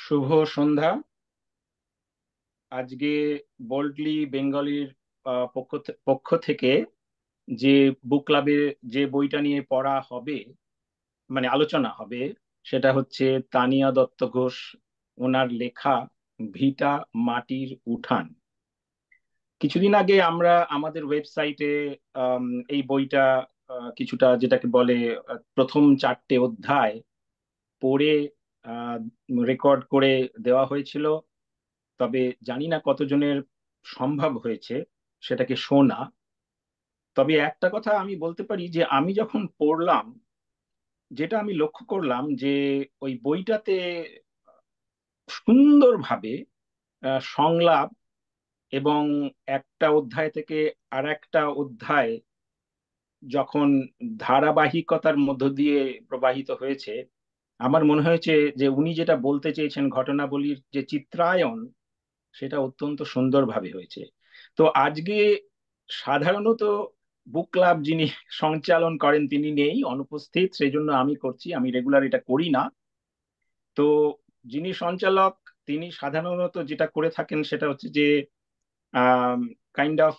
শুভ সন্ধ্যা। আজকে বোল্ডলি বেঙ্গলির পক্ষ থেকে যে বুক ক্লাবে যে বইটা নিয়ে পড়া হবে, মানে আলোচনা হবে, সেটা হচ্ছে তানিয়া দত্ত ঘোষ, ওনার লেখা ভিটা মাটির উঠান। কিছুদিন আগে আমরা আমাদের ওয়েবসাইটে এই বইটা কিছুটা যেটাকে বলে প্রথম 4টে অধ্যায় পড়ে রেকর্ড করে দেওয়া হয়েছিল। তবে জানি না কতজনের সম্ভব হয়েছে সেটাকে শোনা। তবে একটা কথা আমি বলতে পারি যে আমি যখন পড়লাম, যেটা আমি লক্ষ্য করলাম যে ওই বইটাতে সুন্দরভাবে সংলাপ এবং একটা অধ্যায় থেকে আর একটা অধ্যায় যখন ধারাবাহিকতার মধ্য দিয়ে প্রবাহিত হয়েছে, আমার মনে হয়েছে যে উনি যেটা বলতে চেয়েছেন ঘটনাবলীর যে চিত্রায়ন, সেটা অত্যন্ত সুন্দরভাবে হয়েছে। তো আজকে সাধারণত বুক ক্লাব যিনি সঞ্চালন করেন তিনি নেই, অনুপস্থিত, সেই জন্য আমি করছি। আমি রেগুলার এটা করি না। তো যিনি সঞ্চালক তিনি সাধারণত যেটা করে থাকেন সেটা হচ্ছে যে কাইন্ড অফ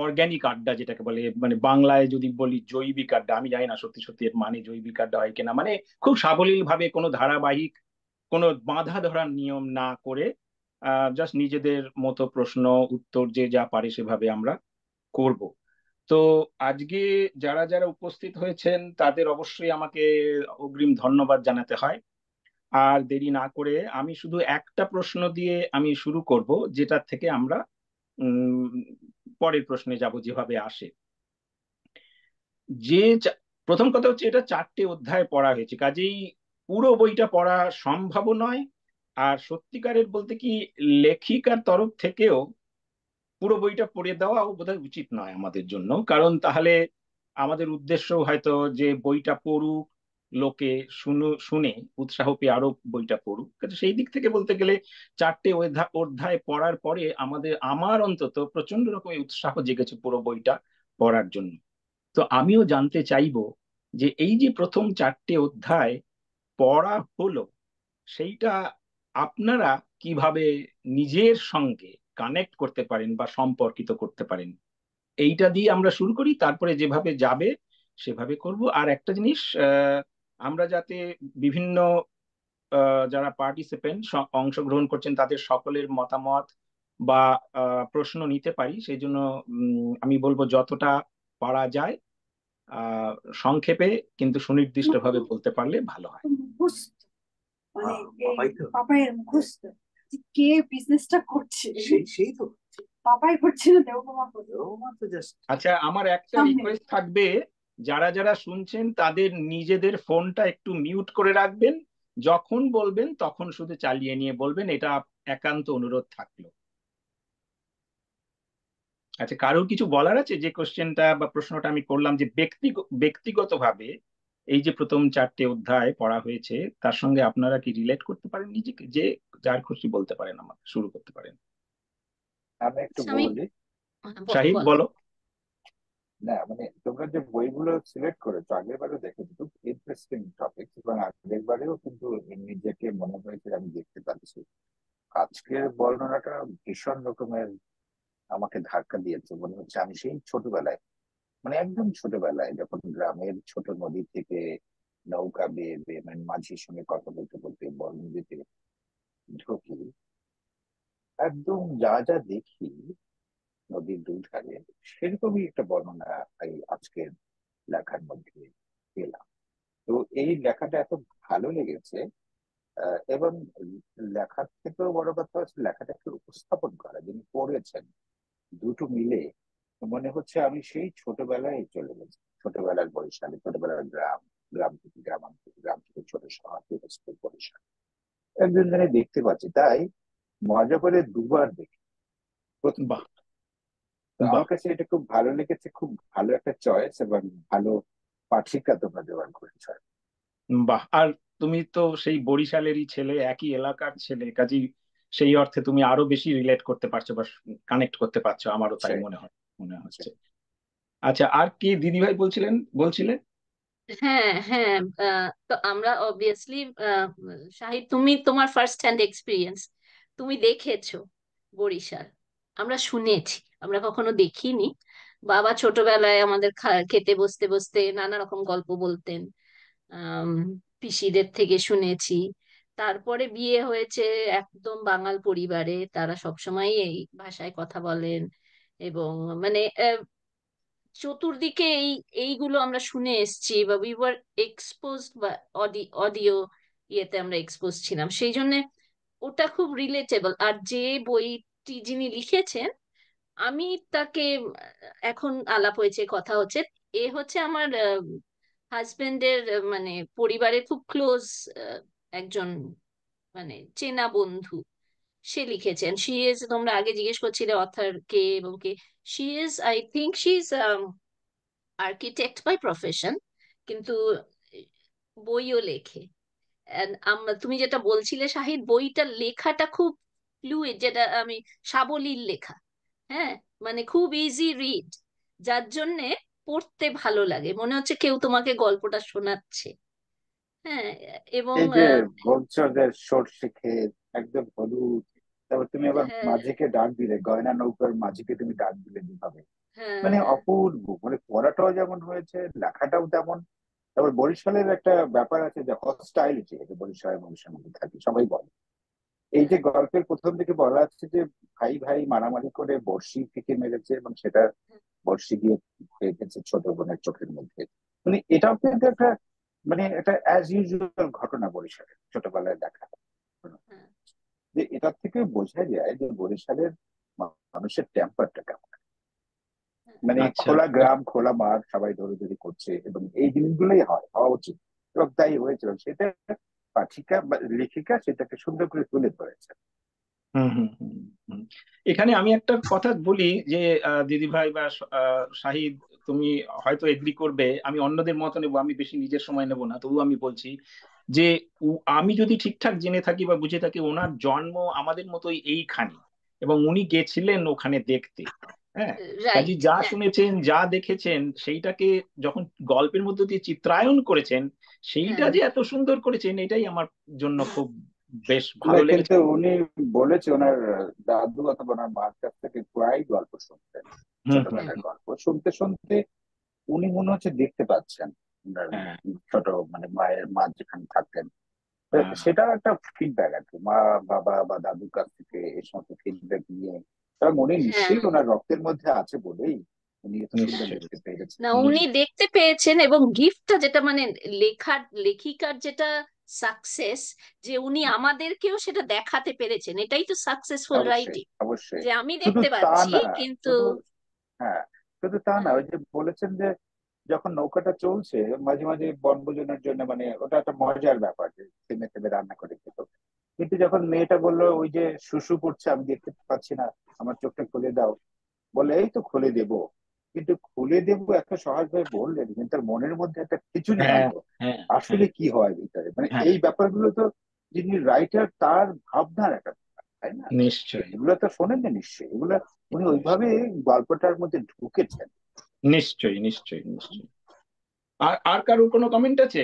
অর্গ্যানিক আড্ডা যেটাকে বলে, মানে বাংলায় যদি বলি জৈবিক আড্ডা। আমি জানি না সত্যি সত্যি এর মানে জৈবিক আড্ডা হয় কিনা, মানে খুব সাবলীল ভাবে কোনো ধারাবাহিক কোনো বাঁধা ধরার নিয়ম না করে জাস্ট নিজেদের মতো প্রশ্ন উত্তর যে যা পারে সেভাবে আমরা করব। তো আজকে যারা যারা উপস্থিত হয়েছেন তাদের অবশ্যই আমাকে অগ্রিম ধন্যবাদ জানাতে হয়। আর দেরি না করে আমি শুধু একটা প্রশ্ন দিয়ে আমি শুরু করব, যেটা থেকে আমরা উম পরের প্রশ্নে যাব যেভাবে আসে। যে প্রথম কথা হচ্ছে এটা 4টে অধ্যায় পড়া হয়েছে, কাজেই পুরো বইটা পড়া সম্ভব নয়। আর সত্যিকারের বলতে কি, লেখিকার তরফ থেকেও পুরো বইটা পড়ে দেওয়া বোধহয় উচিত নয় আমাদের জন্য, কারণ তাহলে আমাদের উদ্দেশ্য হয়তো যে বইটা পড়ুক, লোকে শুনে উৎসাহ পেয়ে আরো বইটা পড়ুক। কাজে সেই দিক থেকে বলতে গেলে 4টে অধ্যায় পড়ার পরে আমার অন্তত প্রচন্ড রকমের উৎসাহ জেগেছে পুরো বইটা পড়ার জন্য। তো আমিও জানতে চাইবো যে এই যে প্রথম 4টে অধ্যায় পড়া হলো, সেইটা আপনারা কিভাবে নিজের সঙ্গে কানেক্ট করতে পারেন বা সম্পর্কিত করতে পারেন, এইটা দিয়ে আমরা শুরু করি, তারপরে যেভাবে যাবে সেভাবে করব। আর একটা জিনিস, আমরা যাতে বিভিন্ন যারা পার্টিসিপেন্ট অংশগ্রহণ করছেন তাদের সকলের মতামত বা প্রশ্ন নিতে পারি, সেই জন্য আমি বলবো যতটা পারা যায় আহ সংক্ষেপে কিন্তু সুনির্দিষ্টভাবে বলতে পারলে ভালো হয়। মুখস্থ মানে পাপাইয়ের মুখস্থ যে কে বিজনেসটা করছে, সেই তো পাপাই করছে না, দেবকুমার করছে। দেবকুমার তো জাস্ট আচ্ছা, আমার একটা সামনে। রিকোয়েস্ট থাকবে, যারা যারা শুনছেন তাদের নিজেদের ফোনটা একটু মিউট করে রাখবেন। যখন বলবেন তখন শুধু চালিয়ে নিয়ে বলবেন, এটা একান্ত অনুরোধ থাকলো। আচ্ছা, কারোর কিছু বলার আছে? যে কোশ্চেনটা বা প্রশ্নটা আমি করলাম যে ব্যক্তিগতভাবে এই যে প্রথম 4টে অধ্যায় পড়া হয়েছে, তার সঙ্গে আপনারা কি রিলেট করতে পারেন নিজেকে? যে যার খুশি বলতে পারেন, আমাকে শুরু করতে পারেন। আমি একটু আমি বলি। বলো শাহিদ বলো। বলো। না মানে তোমরা যে বইগুলো সিলেক্ট করেছো আগের বারে দেখেছি, খুব ইন্টারেস্টিং টপিক, এবং আগের বারেও কিন্তু নিজেকে মনে হয়েছে আমি দেখতে পাচ্ছি। আজকের বর্ণনাটা ভীষণ রকমের আমাকে ধাক্কা দিয়েছে। মনে হচ্ছে আমি সেই ছোটবেলায়, মানে একদম ছোটবেলায় যখন গ্রামের ছোট নদী থেকে নৌকা বেয়ে বেয়ে মানে মাঝির সঙ্গে কথা বলতে বলতে বড় নদীতে ঢুকি, একদম যা যা দেখি নদীর দুধারে, সেরকমই একটা বর্ণনা এই আজকের লেখার মধ্যে পেলাম। তো এই লেখাটা এত ভালো লেগেছে। এবং লেখার থেকেও বড় কথা হচ্ছে লেখাটাকে উপস্থাপন করা, যিনি পড়েছেন, দুটো মিলে মনে হচ্ছে আমি সেই ছোটবেলায় চলে গেছি। ছোটবেলার বরিশালে, ছোটবেলার গ্রাম, গ্রাম থেকে গ্রামাঞ্চল, গ্রাম থেকে ছোট শহর থেকে স্কুল, বরিশাল একজন জনে দেখতে পাচ্ছি। তাই মজা করে দুবার দেখি প্রথম বাহ। দিন। তো বাহ। আমার কাছে এটা খুব ভালো লেগেছে, খুব ভালো একটা চয়েস এবং ভালো পাঠিকা তোমরা জোগাড় করেছ। বাহ। আর তুমি তো সেই বরিশালেরই ছেলে, একই এলাকার ছেলে, কাজেই সেই অর্থে তুমি আরো বেশি রিলেট করতে পারছো বা কানেক্ট করতে পারছো, আমারও তাই সেই মনে হয়, মনে হচ্ছে। সেই আচ্ছা, আর কি দিদিভাই বলছিলেন, বলছিলে? হ্যাঁ, হ্যাঁ। তো আমরা অবভিয়াসলি, শাহিদ, তুমি তোমার ফার্স্ট হ্যান্ড এক্সপিরিয়েন্স, তুমি দেখেছো বরিশাল। আমরা শুনেছি, আমরা কখনো দেখিনি। বাবা ছোটবেলায় আমাদের খেতে বসতে বসতে নানা রকম গল্প বলতেন, আম, পিসিদের থেকে শুনেছি। তারপরে বিয়ে হয়েছে একদম বাঙাল পরিবারে, তারা সবসময় এই ভাষায় কথা বলেন। এবং মানে চতুর্দিকে এইগুলো আমরা শুনে এসেছি, বা উই ওয়ার এক্সপোজড, বা অডিও ইয়েতে আমরা এক্সপোজ ছিলাম, সেই জন্য ওটা খুব রিলেটেবল। আর যে বইটি যিনি লিখেছেন, আমি তাকে এখন আলাপ হয়েছে, কথা হচ্ছে, এ হচ্ছে আমার হাজবেন্ডের মানে পরিবারের খুব ক্লোজ একজন, মানে চেনা বন্ধু। সে লিখেছেন। শি ইজ, তোমরা আগে জিজ্ঞেস করছিলে অথার কে এবং কে। She is, I think she is architect by profession, কিন্তু বইও লেখে। And তুমি যেটা বলছিলে শাহিদ, বইটার লেখাটা খুব ফ্লুইড, যেটা আমি, সাবলীল লেখা। হ্যাঁ, মানে খুব ইজি রিড, যার জন্যে পড়তে ভালো লাগে, মনে হচ্ছে কেউ তোমাকে গল্পটা শোনাচ্ছে। হ্যাঁ। এবং এই যে বলছো যে সর্ষে ক্ষেত একদম হলুদ, তারপর তুমি আবার হ্যাঁ, মাঝিকে ডাক দিলে, গয়না নৌকার মাঝিকে তুমি ডাক দিলে যেভাবে, হ্যাঁ, মানে হ্যাঁ, অপূর্ব, মানে পড়াটাও যেমন হয়েছে, লেখাটাও তেমন। তারপর বরিশালের একটা ব্যাপার আছে যে হস্টাইলিটি, বরিশালের মানুষের মধ্যে থাকে, সবাই বলে। এই হ্যাঁ, যে গল্পের প্রথম দিকে বলা আছে যে ভাই ভাই মারামারি করে বড়শি থেকে মেরেছে, এবং সেটা বড়শি দিয়ে পেয়েছে ছোট বোনের চোখের মধ্যে। মানে এটাও কিন্তু একটা, মানে এটা অ্যাজ ইউজুয়াল ঘটনা বরিশালের ছোটবেলায় দেখা। হ্যাঁ, যে এটা থেকে বোঝা যায় যে বরিশালের মানুষের টেম্পারটা কেমন। হ্যাঁ, মানে আচ্ছা। খোলা গ্রাম, খোলা মাঠ, সবাই দৌড়াদৌড়ি করছে, এবং এই জিনিসগুলোই হওয়া উচিত, এবং তাই হয়েছিল। সেটা পাঠিকা বা লেখিকা সেটাকে সুন্দর করে তুলে ধরেছে। হুম, হুম, হুম, হুম। এখানে আমি একটা কথা বলি যে দিদি ভাই বা শাহিদ, তুমি হয়তো এগ্রি করবে, আমি অন্যদের মত নেবো, আমি বেশি নিজের সময় নেবো না, তবু আমি বলছি যে আমি যদি ঠিকঠাক জেনে থাকি বা বুঝে থাকি, ওনার জন্ম আমাদের মতোই এইখানে, এবং উনি গেছিলেন ওখানে দেখতে। হ্যাঁ। কাজী রাইট, যা হ্যাঁ, শুনেছেন যা দেখেছেন সেইটাকে যখন গল্পের মধ্যে দিয়ে চিত্রায়ন করেছেন, সেইটা হ্যাঁ, যে এত সুন্দর করেছেন, এটাই আমার জন্য খুব বেশ না, ভালো লেগেছে। কিন্তু উনি বলেছে ওনার দাদু অথবা ওনার মার কাছ থেকে প্রায় গল্প শুনতেন, হুম, হুম, হ্যাঁ, ছোটবেলার হুম। গল্প শুনতে শুনতে উনি মনে হচ্ছে দেখতে পাচ্ছেন ওনার হ্যাঁ, ছোট, মানে মায়ের মা যেখানে থাকতেন। তো হ্যাঁ, সেটা একটা ফিডব্যাক আর কি, মা বাবা বা দাদুর কাছ থেকে এই সমস্ত ফিডব্যাক নিয়ে। কারণ উনি হ্যাঁ, নিশ্চয়ই ওনার রক্তের মধ্যে আছে বলেই উনি এত সুন্দর নিশ্চয়ই। লিখতে পেরেছেন। না, উনি নিশ্চয়ই। দেখতে পেয়েছেন, এবং গিফটটা যেটা মানে লেখার, লেখিকার যেটা সাকসেস, যে উনি আমাদেরকেও সেটা দেখাতে পেরেছেন, এটাই তো সাকসেসফুল অবশ্যই, রাইটিং, অবশ্যই। যে আমি শুধু দেখতে তা পাচ্ছি না, কিন্তু। শুধু, হ্যাঁ, শুধু তা না, হ্যাঁ, ওই যে বলেছেন যে যখন নৌকাটা চলছে মাঝে মাঝে বনভোজনের জন্য, মানে ওটা একটা মজার ব্যাপার যে থেমে থেমে রান্না করে খেত। কিন্তু যখন মেয়েটা বললো ওই যে শুশু করছে, আমি দেখতে পাচ্ছি না, আমার চোখটা খুলে দাও, বলে এই তো খুলে দেবো। কিন্তু খুলে দেবো এত সহজভাবে বললেন, কিন্তু তার মনের মধ্যে একটা খিচুনি হ্যাঁ, নামলো। হ্যাঁ, হ্যাঁ, আসলে কি হয় ভিতরে, মানে হ্যাঁ। এই ব্যাপারগুলো তো যিনি রাইটার তার ভাবনার একটা ব্যাপার, তাই না? নিশ্চয়ই। এগুলো তো শোনেন না নিশ্চয়ই, এগুলো উনি ওইভাবে গল্পটার মধ্যে ঢুকেছেন। নিশ্চয়ই, নিশ্চয়ই, নিশ্চয়ই। আর আর কারোর কোনো কমেন্ট আছে?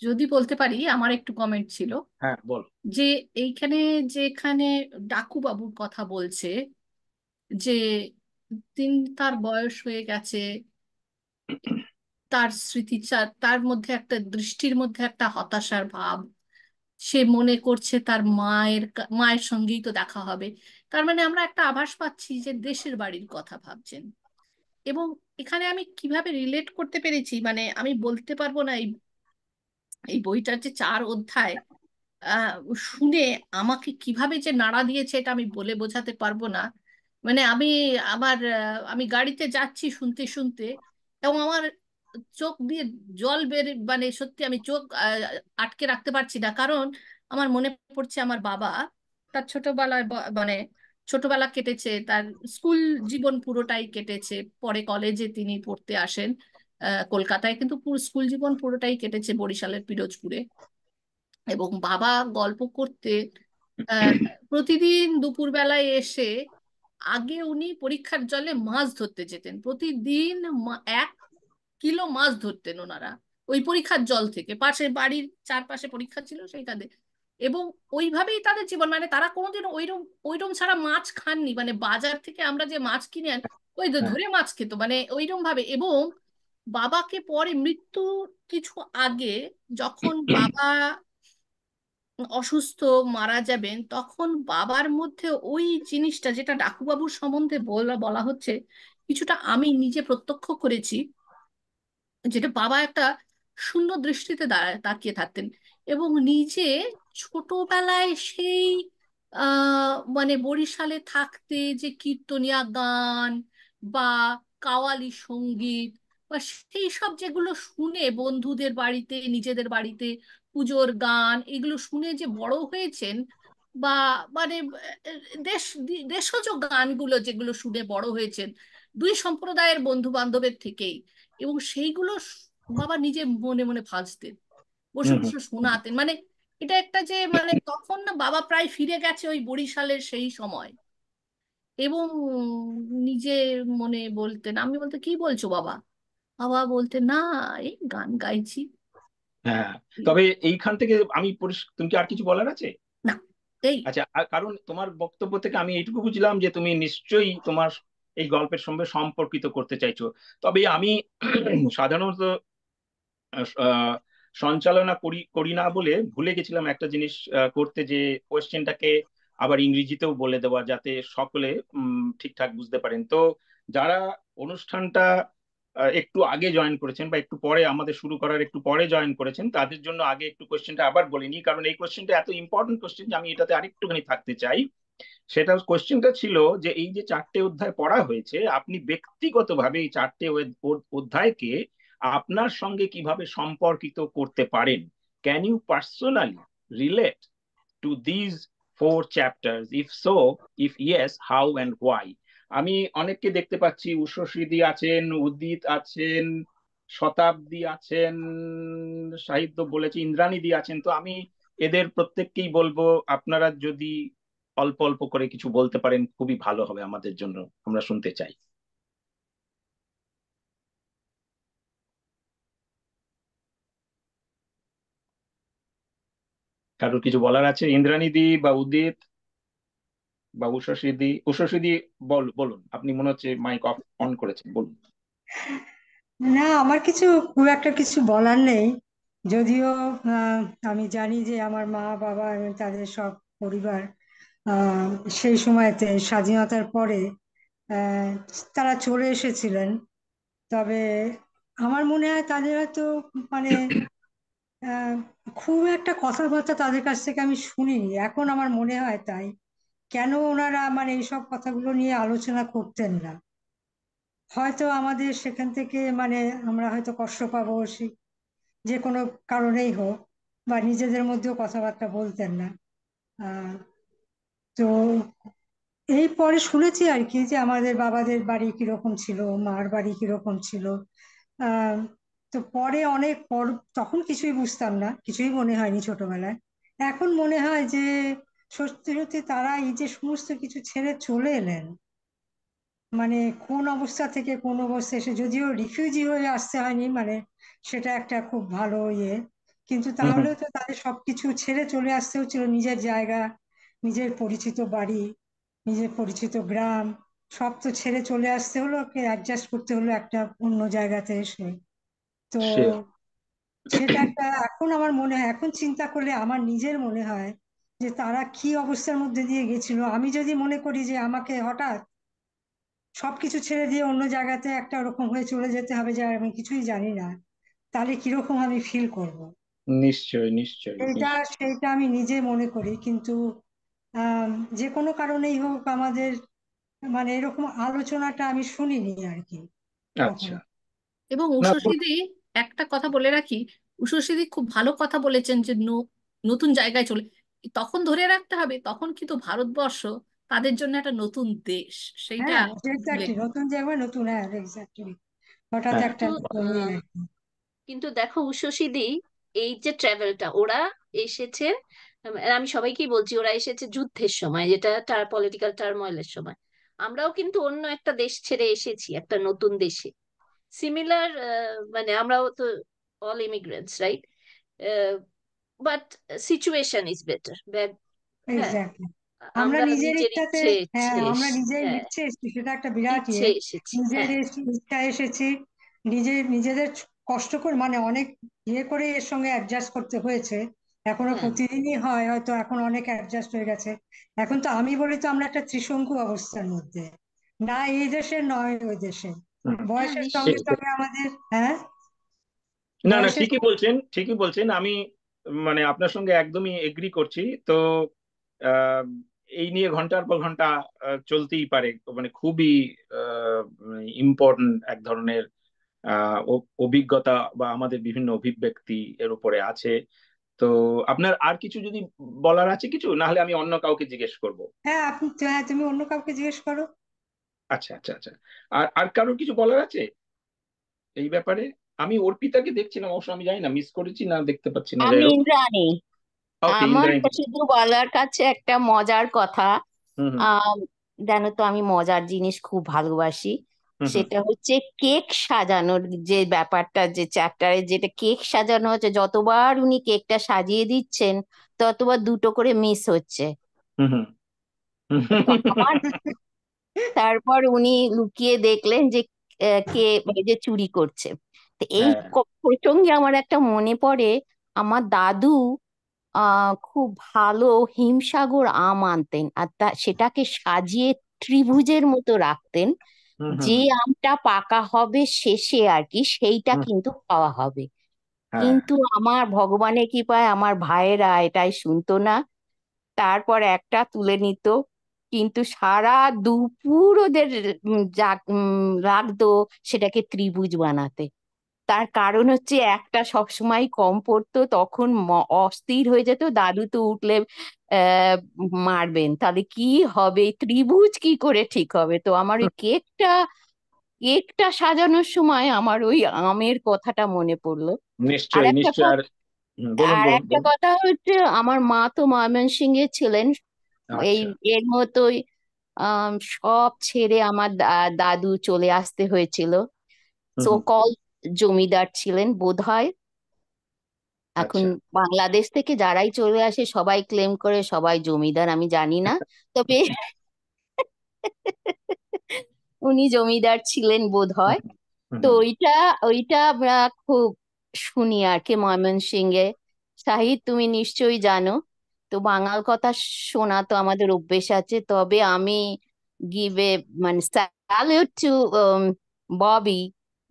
যদি বলতে পারি, আমার একটু কমেন্ট ছিল হ্যাঁ, বল। যে এইখানে, যেখানে ডাকু বাবুর কথা বলছে, যে তার বয়স হয়ে গেছে, তার স্মৃতিচার, তার মধ্যে একটা দৃষ্টির মধ্যে একটা হতাশার ভাব, সে মনে করছে তার মায়ের সঙ্গেই তো দেখা হবে। তার মানে আমরা একটা আভাস পাচ্ছি যে দেশের বাড়ির কথা ভাবছেন। এবং এখানে আমি কিভাবে রিলেট করতে পেরেছি, মানে আমি বলতে পারবো না, এই এই বইটার যে 4 অধ্যায় আহ শুনে আমাকে কিভাবে যে নাড়া দিয়েছে, এটা আমি বলে বোঝাতে পারবো না। মানে আমি গাড়িতে যাচ্ছি শুনতে শুনতে, এবং আমার চোখ দিয়ে জল মানে সত্যি আমি চোখ আটকে রাখতে পারছি না, কারণ আমার মনে পড়ছে আমার বাবা। তার ছোটবেলায় মানে ছোটবেলা কেটেছে, তার স্কুল জীবন পুরোটাই কেটেছে, পরে কলেজে তিনি পড়তে আসেন কলকাতায়, কিন্তু পুরো স্কুল জীবন পুরোটাই কেটেছে বরিশালের পিরোজপুরে। এবং বাবা গল্প করতে আহ, প্রতিদিন দুপুরবেলায় এসে, আগে উনি পরীক্ষার জলে মাছ ধরতে যেতেন প্রতিদিন, এক কিলো মাছ ধরতেন ওনারা ওই পরীক্ষার জল থেকে, পাশে বাড়ির চারপাশে পরীক্ষা ছিল সেইটাতে। এবং ওইভাবেই তাদের জীবন, মানে তারা কোনোদিন ওইরকম ওইরকম ছাড়া মাছ খাননি, মানে বাজার থেকে আমরা যে মাছ কিনে আনি ওই হ্যাঁ। ধরে মাছ খেত, মানে ওইরকম ভাবে। এবং বাবাকে পরে মৃত্যু কিছু আগে, যখন বাবা অসুস্থ মারা যাবেন, তখন বাবার মধ্যে ওই জিনিসটা যেটা ডাকুবাবুর সম্বন্ধে বলা বলা হচ্ছে, কিছুটা আমি নিজে প্রত্যক্ষ করেছি, যেটা বাবা একটা শূন্য দৃষ্টিতে তাকিয়ে থাকতেন। এবং নিজে ছোটবেলায় সেই মানে বরিশালে থাকতে যে কীর্তনিয়া গান বা কাওয়ালি সঙ্গীত বা সেই সব যেগুলো শুনে বন্ধুদের বাড়িতে নিজেদের বাড়িতে পুজোর গান এগুলো শুনে যে বড় হয়েছেন, বা মানে দেশজ গানগুলো যেগুলো শুনে বড় হয়েছেন দুই সম্প্রদায়ের বন্ধু বান্ধবের থেকেই। এবং সেইগুলো বাবা নিজে মনে মনে ভাজতেন, বসে হুম, হুম, বসে শোনাতেন। মানে এটা একটা যে মানে তখন না বাবা প্রায় ফিরে গেছে ওই বরিশালের সেই সময়। এবং নিজে মনে বলতেন, আমি বলতে কি বলছো বাবা, বাবা বলতেন না এই গান গাইছি। হ্যাঁ। তবে এইখান থেকে আমি তুমি কি আর কিছু বলার আছে? না, এই আচ্ছা, কারণ তোমার বক্তব্য থেকে আমি এইটুকু বুঝলাম যে তুমি নিশ্চয়ই তোমার এই গল্পের সঙ্গে সম্পর্কিত করতে চাইছো। তবে আমি সাধারণত আহ, সঞ্চালনা করি করি না বলে ভুলে গেছিলাম একটা জিনিস করতে, যে কোয়েশ্চেনটাকে আবার ইংরেজিতেও বলে দেওয়া, যাতে সকলে ঠিকঠাক বুঝতে পারেন। তো যারা অনুষ্ঠানটা একটু আগে জয়েন করেছেন বা একটু পরে, আমাদের শুরু করার একটু পরে জয়েন করেছেন, তাদের জন্য আগে একটু কোয়েশ্চেনটা আবার বলিনি, কারণ এই কোয়েশ্চেনটা এত ইম্পর্টেন্ট কোয়েশ্চেন যে আমি এটাতে আরেকটুখানি থাকতে চাই। সেটা কোয়েশ্চেনটা ছিল যে এই যে চারটে অধ্যায় পড়া হয়েছে, আপনি ব্যক্তিগতভাবে এই চারটে অধ্যায়কে আপনার সঙ্গে কিভাবে সম্পর্কিত করতে পারেন? Can you personally relate to these four chapters? If so, if yes, how and why? আমি অনেককে দেখতে পাচ্ছি, উষসীদি আছেন, উদিত আছেন, শতাব্দী আছেন, সাহিত্য বলেছে, ইন্দ্রাণীদি আছেন। তো আমি এদের প্রত্যেককেই বলবো, আপনারা যদি অল্প অল্প করে কিছু বলতে পারেন খুবই ভালো হবে আমাদের জন্য, আমরা শুনতে চাই। কারোর কিছু বলার আছে? ইন্দ্রাণীদি বা উদিত বা উষসীদি? উষসীদি বলুন, আপনি মনে হচ্ছে মাইক অফ অন করেছেন, বলুন। না, আমার কিছু খুব একটা কিছু বলার নেই। যদিও আহ, আমি জানি যে আমার মা বাবা এবং তাদের সব পরিবার আহ, সেই সময়তে স্বাধীনতার পরে আহ, তারা চলে এসেছিলেন। তবে আমার মনে হয় তাদের হয়তো মানে আহ, খুব একটা কথাবার্তা তাদের কাছ থেকে আমি শুনিনি, এখন আমার মনে হয় তাই। কেন ওনারা মানে এইসব কথাগুলো নিয়ে আলোচনা করতেন না? হয়তো আমাদের সেখান থেকে মানে আমরা হয়তো কষ্ট পাবো, যে কোনো কারণেই হোক, বা নিজেদের মধ্যেও কথাবার্তা বলতেন না। আহ, তো এই পরে শুনেছি আর কি যে আমাদের বাবাদের বাড়ি কিরকম ছিল, মার বাড়ি কিরকম ছিল। আহ, তো পরে অনেক পর, তখন কিছুই বুঝতাম না, কিছুই মনে হয়নি ছোটবেলায়। এখন মনে হয় যে সত্যি সত্যি তারা এই যে সমস্ত কিছু ছেড়ে চলে এলেন, মানে কোন অবস্থা থেকে কোন অবস্থা এসে, যদিও রিফিউজি হয়ে আসতে হয়নি, মানে সেটা একটা খুব ভালো ইয়ে, কিন্তু হুম, হুম। তাহলেও তো তাদের সবকিছু ছেড়ে চলে আসতে হচ্ছিল, নিজের জায়গা, নিজের পরিচিত বাড়ি, নিজের পরিচিত গ্রাম, সব তো ছেড়ে চলে আসতে হলো, ওকে অ্যাডজাস্ট করতে হলো একটা অন্য জায়গাতে এসে। তো সে সেটা একটা, এখন আমার মনে হয়, এখন চিন্তা করলে আমার নিজের মনে হয় যে তারা কি অবস্থার মধ্যে দিয়ে গেছিল। আমি যদি মনে করি যে আমাকে হঠাৎ সবকিছু ছেড়ে দিয়ে অন্য জায়গাতে একটা ওরকম হয়ে চলে যেতে হবে যে আমি কিছুই জানি না, তাহলে কিরকম আমি ফিল করব। নিশ্চয়ই, নিশ্চয়ই, সেইটা নিশ্চয়ই। সেইটা আমি নিজে মনে করি, কিন্তু আম, যে কোনো কারণেই হোক আমাদের মানে এরকম আলোচনাটা আমি শুনিনি আর কি আচ্ছা। কখনো। এবং না, উষসীদি, একটা কথা বলে রাখি, উষসীদি খুব ভালো কথা বলেছেন যে নতুন জায়গায় চলে, তখন ধরে রাখতে হবে তখন কিন্তু ভারতবর্ষ তাদের জন্য একটা নতুন দেশ, সেইটা হ্যাঁ, ভুলে এক্স্যাক্টলি, নতুন জায়গায় নতুন, হ্যাঁ এক্স্যাক্টলি, হঠাৎ হ্যাঁ, একটা কিন্তু নতুন ইয়ে আর কি। কিন্তু দেখো উষসীদি, এই যে ট্রাভেলটা ওরা এসেছেন, আমি সবাইকেই বলছি ওরা এসেছে যুদ্ধের সময়, যেটা পলিটিক্যাল টার্ময়েলের সময়। আমরাও কিন্তু অন্য একটা দেশ ছেড়ে এসেছি একটা নতুন দেশে। সিমিলার, মানে আমরাও তো all immigrants, right? But situation is better. হ্যাঁ, এক্স্যাক্টলি। আমরা আমরা নিজের নিজের ইচ্ছাতে, ইচ্ছে হ্যাঁ ইচ্ছে আমরা নিজের হ্যাঁ, ইচ্ছে এসেছি, সেটা একটা বিরাট ইচ্ছে ইয়ে। এসেছি, নিজের হ্যাঁ। ইচ্ছায় এসেছি, নিজেদের কষ্ট করে, মানে অনেক ইয়ে করে এর সঙ্গে অ্যাডজাস্ট করতে হয়েছে। এখনো হ্যাঁ, প্রতিদিনই হয়, হয়তো এখন অনেক অ্যাডজাস্ট হয়ে গেছে। এখন তো আমি বলি তো আমরা একটা ত্রিশঙ্কু অবস্থার মধ্যে, না এই দেশে নয় ওই দেশে। হুম, হ্যাঁ, বয়সের সঙ্গে ঠিক নিশ্চয়ই। ঠিক। সঙ্গে আমাদের, হ্যাঁ না না, বয়সের ঠিকই বলছেন, ঠিকই বলছেন। আমি মানে আপনার সঙ্গে একদমই এগ্রি করছি। তো আহ, এই নিয়ে ঘন্টার পর ঘন্টা চলতেই পারে। মানে খুবই ইম্পর্টেন্ট এক ধরনের অভিজ্ঞতা বা আমাদের বিভিন্ন অভিব্যক্তি এর উপরে আছে। তো আপনার আর কিছু যদি বলার আছে কিছু, না হলে আমি অন্য কাউকে জিজ্ঞেস করব। হ্যাঁ হ্যাঁ তুমি অন্য কাউকে জিজ্ঞেস করো। আচ্ছা আচ্ছা আচ্ছা। আর আর কারোর কিছু বলার আছে এই ব্যাপারে? আমি অর্পিতাকে দেখছিলাম, অবশ্য আমি জানি না মিস করেছি না দেখতে পাচ্ছি না, আমি যাই হোক। ইন্দ্রাণী। ওকে, আমার ইন্দ্রাণী। শুধু বলার কাছে একটা মজার কথা। হুম হুম আহ জানো তো আমি মজার জিনিস খুব ভালোবাসি। হুম হুম সেটা হচ্ছে কেক সাজানোর যে ব্যাপারটা, যে চ্যাপ্টারে যেটা কেক সাজানো হচ্ছে, যতবার উনি কেকটা সাজিয়ে দিচ্ছেন ততবার দুটো করে মিস হচ্ছে। হুম হুম তো আমার, তারপর উনি লুকিয়ে দেখলেন যে কে এই যে চুরি করছে। তো এই হ্যাঁ। প্রসঙ্গে আমার একটা মনে পড়ে, আমার দাদু খুব ভালো হিমসাগর আম আনতেন, আর সেটাকে সাজিয়ে ত্রিভুজের মতো রাখতেন। হুম হুম যে হুম আমটা পাকা হবে শেষে আর কি, সেইটা হুম, কিন্তু খাওয়া হবে। হ্যাঁ। কিন্তু আমার ভগবানের কৃপায় আমার ভাইয়েরা এটাই শুনতো না। তারপর একটা তুলে নিত, কিন্তু সারা দুপুর ওদের লাগতো সেটাকে ত্রিভুজ বানাতে। তার কারণ হচ্ছে একটা সবসময় কম পড়তো, তখন অস্থির হয়ে যেত, দাদু তো উঠলে আহ মারবেন, তাহলে কি হবে, ত্রিভুজ কি করে ঠিক হবে। তো আমার ওই কেকটা কেকটা সাজানোর সময় আমার ওই আমের কথাটা মনে পড়লো। আর নিশ্চয়ই একটা নিশ্চয়ই। আর বলুন আর বলুন একটা বলুন। কথা হচ্ছে, আমার মা তো ময়মনসিংহে ছিলেন। এই আচ্ছা। এর মতোই সব ছেড়ে আমার দাদু চলে আসতে হয়েছিল। হুম সো হুম কল জমিদার ছিলেন বোধহয়। এখন আচ্ছা। বাংলাদেশ থেকে যারাই চলে আসে সবাই ক্লেম করে সবাই জমিদার, আমি জানি না। তবে উনি জমিদার ছিলেন হুম বোধহয়। হুম তো হুম ওইটা ওইটা আমরা খুব শুনি আর কি ময়মনসিংহে। শাহিদ, তুমি নিশ্চয়ই জানো। তো বাঙাল কথা শোনা তো আমাদের অভ্যেস আছে, তবে আমি গিভ এ মানে স্যালিউট টু ববি,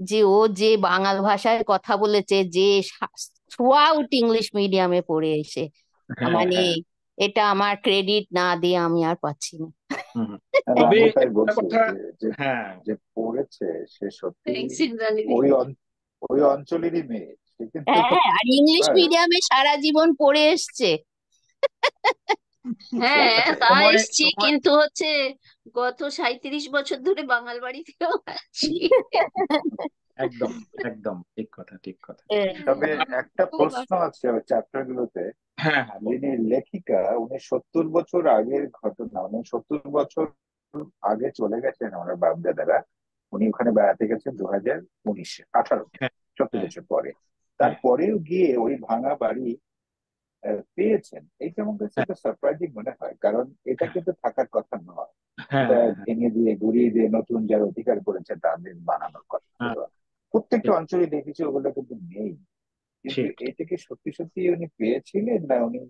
যে ও যে বাঙাল ভাষায় কথা বলেছে, যে থ্রু আউট ইংলিশ মিডিয়ামে পড়ে এসে, হ্যাঁ মানে হ্যাঁ। এটা আমার ক্রেডিট না দিয়ে আমি আর পাচ্ছি না। হুম হুম। না, তবে আমিও তাই একটা বলছি কথা। যে যে হ্যাঁ। যে পড়েছে সে সত্যি থ্যাংকস ইন্দ্রাণী দি। ওই ওই অঞ্চলেরই মেয়ে, সে কিন্তু হ্যাঁ, আর ইংলিশ হ্যাঁ, মিডিয়ামে সারা জীবন পড়ে এসছে। হ্যাঁ, আচ্ছা, তা সময় এসছি, সময়। কিন্তু হচ্ছে গত 37 বছর ধরে বাঙাল বাড়িতেও আছি। একদম একদম ঠিক কথা, ঠিক কথা। তবে একটা খুব প্রশ্ন আছে ওই চ্যাপ্টার গুলোতে। হ্যাঁ হ্যাঁ, বলুন। যিনি লেখিকা উনি 70 বছর আগের ঘটনা, উনি 70 বছর আগে চলে গেছেন ওনার বাপ দাদারা। উনি ওখানে বেড়াতে গেছেন 2019-এ, 18-তে, হ্যাঁ 70 বছর পরে। হ্যাঁ তারপরেও গিয়ে ওই ভাঙা বাড়ি পেয়েছেন। এইটা আমার কাছে হ্যাঁ একটা সারপ্রাইজিং মনে হয়, কারণ এটা হ্যাঁ কিন্তু থাকার কথা নয়। হ্যাঁ এটা হ্যাঁ ভেঙে দিয়ে গুড়িয়ে দিয়ে নতুন যারা অধিকার করেছে তাদের বানানোর কথা হ্যাঁ, ছিল। প্রত্যেকটা ঠিক অঞ্চলে দেখেছি ওগুলো কিন্তু নেই। কিন্তু ঠিক ঠিক। এটা কি সত্যি সত্যি উনি পেয়েছিলেন, না উনি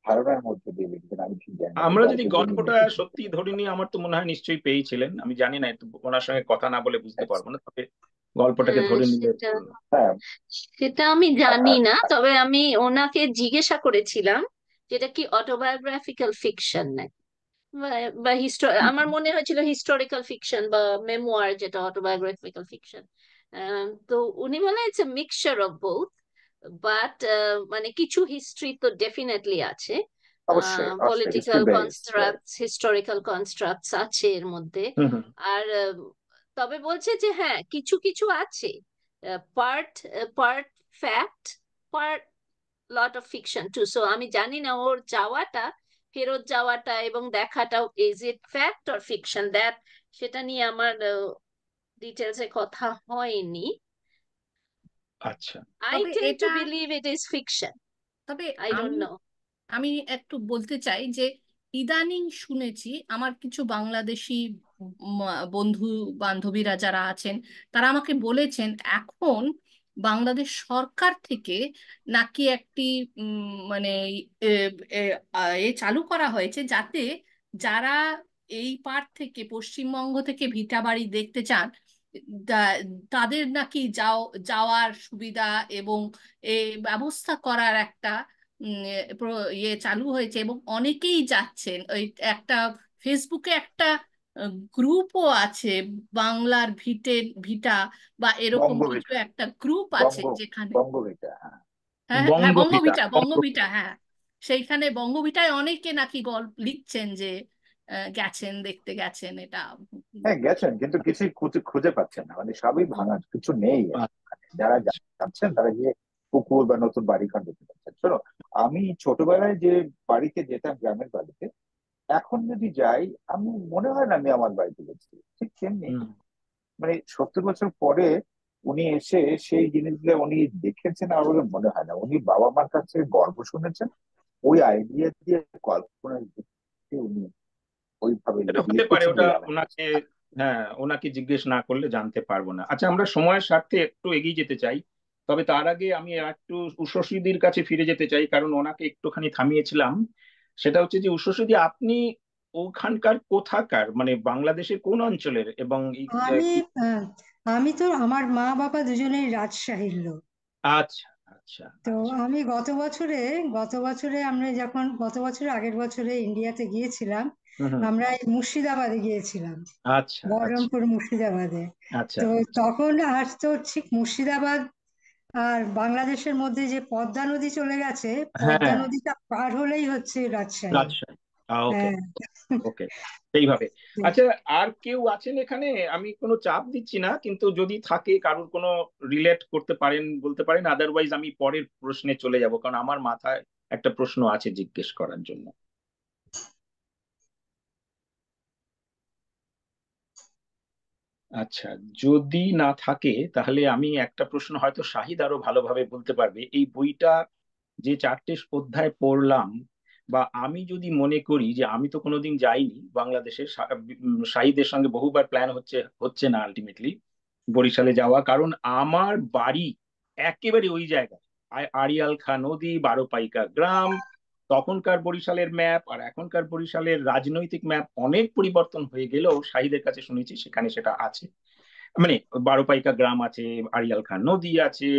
ধারণার মধ্যে দিয়ে লিখেছেন, আমি ঠিক জানি না, আমরা কিন্তু যদি আরেকটা জেনে গল্পটা নিতে চাই। সত্যি ধরে নিই, আমার তো মনে হয় নিশ্চয়ই পেয়েছিলেন। আমি জানি না, একটু ওনার সঙ্গে কথা না বলে বুঝতে পারবো না। তবে গল্পটাকে ধরে নিলে সেটা হ্যাঁ। সেটা আমি আ- জানি আ- না, তবে আমি ওনাকে জিজ্ঞাসা করেছিলাম যেটা কি অটোবায়োগ্রাফিক্যাল ফিকশন নাকি, বা বা আমার মনে হয়েছিল হিস্টোরিক্যাল ফিকশন বা মেমোয়ার, যেটা অটোবায়োগ্রাফিক্যাল ফিকশন। তো উনি বলে it's a mixture of both, but মানে কিছু হিস্ট্রি তো ডেফিনেটলি আছে, অবশ্যই অবশ্যই history political based, right. Constructs, historical constructs আছে এর মধ্যে। হুম হুম আর তবে বলছে যে হ্যাঁ, কিছু কিছু আছে part part fact, part lot of fiction too. So আমি জানি না ওর যাওয়াটা, ফেরত যাওয়াটা এবং দেখাটাও is it fact or fiction, that সেটা নিয়ে আমার ডিটেলসে কথা হয়নি। আচ্ছা। আই তবে টেন্ড টু এটা বিলিভ ইট ইজ ফিকশন, তবে আই ডোন্ট আমি নো। আমি একটু বলতে চাই যে ইদানিং শুনেছি আমার কিছু বাংলাদেশি বন্ধু বান্ধবীরা যারা আছেন তারা আমাকে বলেছেন এখন বাংলাদেশ সরকার থেকে নাকি একটি মানে এ, এ, চালু করা হয়েছে যাতে যারা এই পার থেকে পশ্চিমবঙ্গ থেকে ভিটা বাড়ি দেখতে চান তা- তাদের নাকি যাওয়ার সুবিধা এবং এ ব্যবস্থা করার একটা চালু হয়েছে এবং অনেকেই যাচ্ছেন। ওই একটা ফেসবুকে একটা গ্রুপও আছে, বাংলার ভিটা বা এরকম কিছু বঙ্গভিটা, একটা গ্রুপ আছে বঙ্গ যেখানে, বঙ্গভিটা, হ্যাঁ। হ্যাঁ হ্যাঁ হ্যাঁ, বঙ্গভিটা, বঙ্গভিটা, হ্যাঁ। সেইখানে বঙ্গভিটায় অনেকে নাকি গল্প লিখছেন যে গেছেন, দেখতে গেছেন এটা। হ্যাঁ, গেছেন কিন্তু কিছুই খুঁজে খুঁজে পাচ্ছেন না, মানে সবই ভাঙা, কিছু নেই আর। মানে যারা যাচ্ছেন তারা গিয়ে পুকুর বা নতুন বাড়ি ঘর দেখতে পাচ্ছেন। শোনো, আমি ছোটবেলায় যে বাড়িতে যেতাম, গ্রামের বাড়িতে, এখন যদি যাই আমি মনে হয় না আমি আমার বাড়িতে গেছি। ঠিক তেমনি হুম। মানে 70 বছর পরে উনি এসে সেই জিনিসগুলো উনি দেখেছেন, আর বলে মনে হয় না উনি বাবা মার কাছে গল্প শুনেছেন, ওই আইডিয়া দিয়ে কল্পনা দিয়ে উনি ওইভাবে এটা হতে পারে, লিখেছেন ওটা বলে আমার কাছে। ওনাকে, হ্যাঁ ওনাকে জিজ্ঞেস না করলে জানতে পারবো না। আচ্ছা, আমরা সময়ের স্বার্থে একটু এগিয়ে যেতে চাই, তবে তার আগে আমি একটু উষসীদির কাছে ফিরে যেতে চাই, কারণ ওনাকে একটুখানি থামিয়েছিলাম। সেটা হচ্ছে যে উষসীদি, আপনি ওখানকার কোথাকার, মানে বাংলাদেশের কোন অঞ্চলের, এবং আমি কি? আহ, আমি তো আমার মা বাবা দুজনেই রাজশাহীর লোক। আচ্ছা আচ্ছা তো আচ্ছা। আমি গত বছরে আমরা যখন গত বছর আগের বছরে ইন্ডিয়াতে গিয়েছিলাম, হুম হুম। আমরা এই মুর্শিদাবাদে গিয়েছিলাম, আচ্ছা আচ্ছা বহরমপুর মুর্শিদাবাদে। আচ্ছা। তো তখন আর তো ঠিক মুর্শিদাবাদ আর বাংলাদেশের মধ্যে যে পদ্মা নদী চলে গেছে, পদ্মা হ্যাঁ, নদীটা পার হলেই হচ্ছে রাজশাহী। রাজশাহী। ওকে হ্যাঁ। ওকে, এইভাবে। আচ্ছা, আর কেউ আছেন এখানে? আমি কোনো চাপ দিচ্ছি না, কিন্তু যদি থাকে কারোর কোনো রিলেট করতে পারেন বলতে পারেন, আদারওয়াইজ আমি পরের প্রশ্নে চলে যাব, কারণ আমার মাথায় একটা প্রশ্ন আছে জিজ্ঞেস করার জন্য। আচ্ছা, যদি না থাকে তাহলে আমি একটা প্রশ্ন হয়তো শাহিদ আরো ভালোভাবে বলতে পারবে। এই বইটা যে 4টে অধ্যায় পড়লাম, বা আমি যদি মনে করি যে আমি তো কোনোদিন যাইনি বাংলাদেশে, শাহিদের সঙ্গে বহুবার প্ল্যান হচ্ছে, হচ্ছে না আলটিমেটলি বরিশালে যাওয়া, কারণ আমার বাড়ি একেবারে ওই জায়গায়। আড়িয়াল খাঁ নদী, বারোপাইকা গ্রাম। তখনকার বরিশালের ম্যাপ আর এখনকার বরিশালের রাজনৈতিক ম্যাপ অনেক পরিবর্তন হয়ে গেলেও শাহিদের কাছে শুনেছি সেখানে সেটা আছে। মানে বারোপাইকা গ্রাম আছে, আড়িয়াল খাঁ নদী আছে,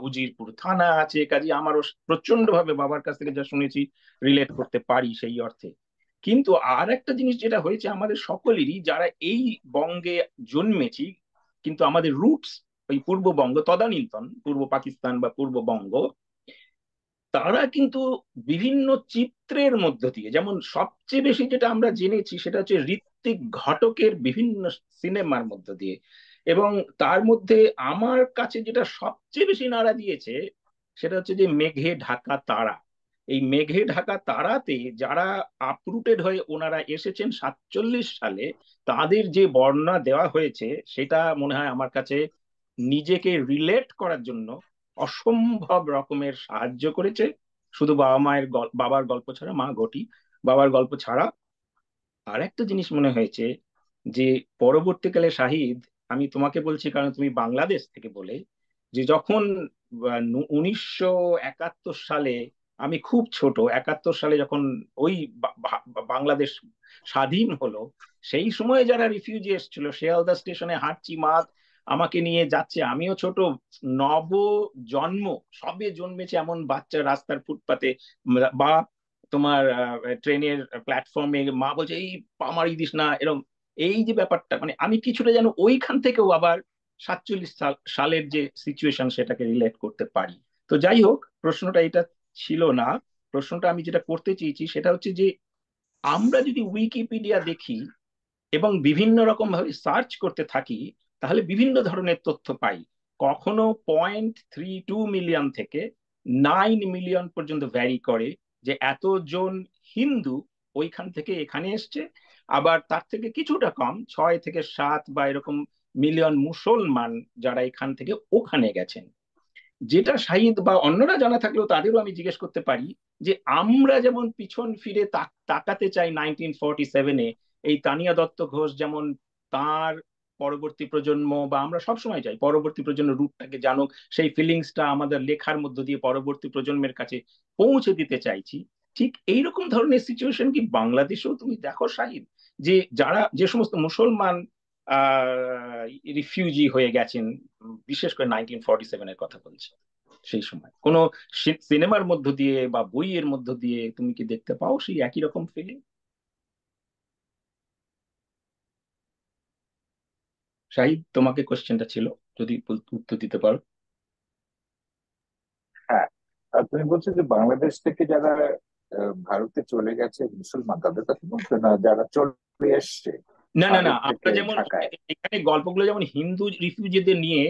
উজিরপুর থানা আছে, কাজে আমারও প্রচন্ড ভাবে বাবার কাছ থেকে যা শুনেছি রিলেট করতে পারি সেই অর্থে। কিন্তু আর একটা জিনিস যেটা হয়েছে আমাদের সকলেরই, যারা এই বঙ্গে জন্মেছি, কিন্তু আমাদের রুটস ওই পূর্ববঙ্গ তদানীন্তন পূর্ব পাকিস্তান বা পূর্ববঙ্গ, তারা কিন্তু বিভিন্ন চিত্রের মধ্য দিয়ে, যেমন সবচেয়ে বেশি যেটা আমরা জেনেছি সেটা হচ্ছে ঋত্বিক ঘটকের বিভিন্ন সিনেমার মধ্য দিয়ে। এবং তার মধ্যে আমার কাছে যেটা সবচেয়ে বেশি নাড়া দিয়েছে সেটা হচ্ছে যে মেঘে ঢাকা তারা। এই মেঘে ঢাকা তারাতে যারা আপরুটেড হয়ে ওনারা এসেছেন 47 সালে, তাদের যে বর্ণনা দেওয়া হয়েছে সেটা মনে হয় আমার কাছে নিজেকে রিলেট করার জন্য অসম্ভব রকমের সাহায্য করেছে। শুধু বাবার গল্প ছাড়া, মা ঘটি, বাবার গল্প ছাড়া আর একটা জিনিস মনে হয়েছে যে পরবর্তীকালে শাহিদ, আমি তোমাকে বলছি কারণ তুমি বাংলাদেশ থেকে বলে, যে যখন 1971 সালে, আমি খুব ছোট, 71 সালে যখন ওই বাংলাদেশ স্বাধীন হলো, সেই সময় যারা রিফিউজি এসেছিল শিয়ালদা স্টেশনে হাঁটছি, মা আমাকে নিয়ে যাচ্ছে, আমিও ছোট, নব জন্ম, সবে জন্মেছে এমন বাচ্চা রাস্তার ফুটপাতে, বা তোমার ট্রেনের প্ল্যাটফর্মে মা বলছে এই পা মারি দিস না, এরকম। এই যে ব্যাপারটা, মানে আমি কিছুটা যেন ওইখান থেকেও আবার 47 সালের যে সিচুয়েশন সেটাকে রিলেট করতে পারি। তো যাই হোক, প্রশ্নটা এটা ছিল না। প্রশ্নটা আমি যেটা করতে চেয়েছি সেটা হচ্ছে যে আমরা যদি উইকিপিডিয়া দেখি এবং বিভিন্ন রকম ভাবে সার্চ করতে থাকি, তাহলে বিভিন্ন ধরনের তথ্য পাই। কখনো 0.32 মিলিয়ন থেকে 9 মিলিয়ন পর্যন্ত ভ্যারি করে, যে এতজন হিন্দু ওইখান থেকে এখানে এসছে। আবার তার থেকে কিছুটা কম, 6 থেকে 7 বা এরকম মিলিয়ন মুসলমান যারা এখান থেকে ওখানে গেছেন। যেটা শাহিদ বা অন্যরা জানা থাকলেও তাদেরও আমি জিজ্ঞেস করতে পারি যে আমরা যেমন পিছন ফিরে তাকাতে চাই 1947-এ, এই তানিয়া দত্ত ঘোষ যেমন তার পরবর্তী প্রজন্ম বা আমরা সবসময় চাই পরবর্তী প্রজন্ম রূপটাকে জানুক, সেই ফিলিংসটা আমাদের লেখার মধ্য দিয়ে পরবর্তী প্রজন্মের কাছে পৌঁছে দিতে চাইছি। ঠিক এইরকম ধরনের সিচুয়েশন কি বাংলাদেশেও তুমি দেখো শাহিদ? যে যে সমস্ত মুসলমান রিফিউজি হয়ে গেছেন, বিশেষ করে 1947-এর কথা বলছি, সেই সময় কোনো সিনেমার মধ্য দিয়ে বা বইয়ের মধ্য দিয়ে তুমি কি দেখতে পাও সেই একই রকম ফিলিং? শাহিদ, তোমাকে কোশ্চেনটা ছিল, যদি উত্তর দিতে পারো। হ্যাঁ, আর তুমি বলছো যে বাংলাদেশ থেকে যারা ভারতে চলে গেছে মুসলমান, তাদের কথা বলছো না যারা চলে এসছে না না না, ভারত আমরা থেকে যেমন ঢাকায়? এখানে গল্পগুলো যেমন হিন্দু রিফিউজিদের নিয়ে,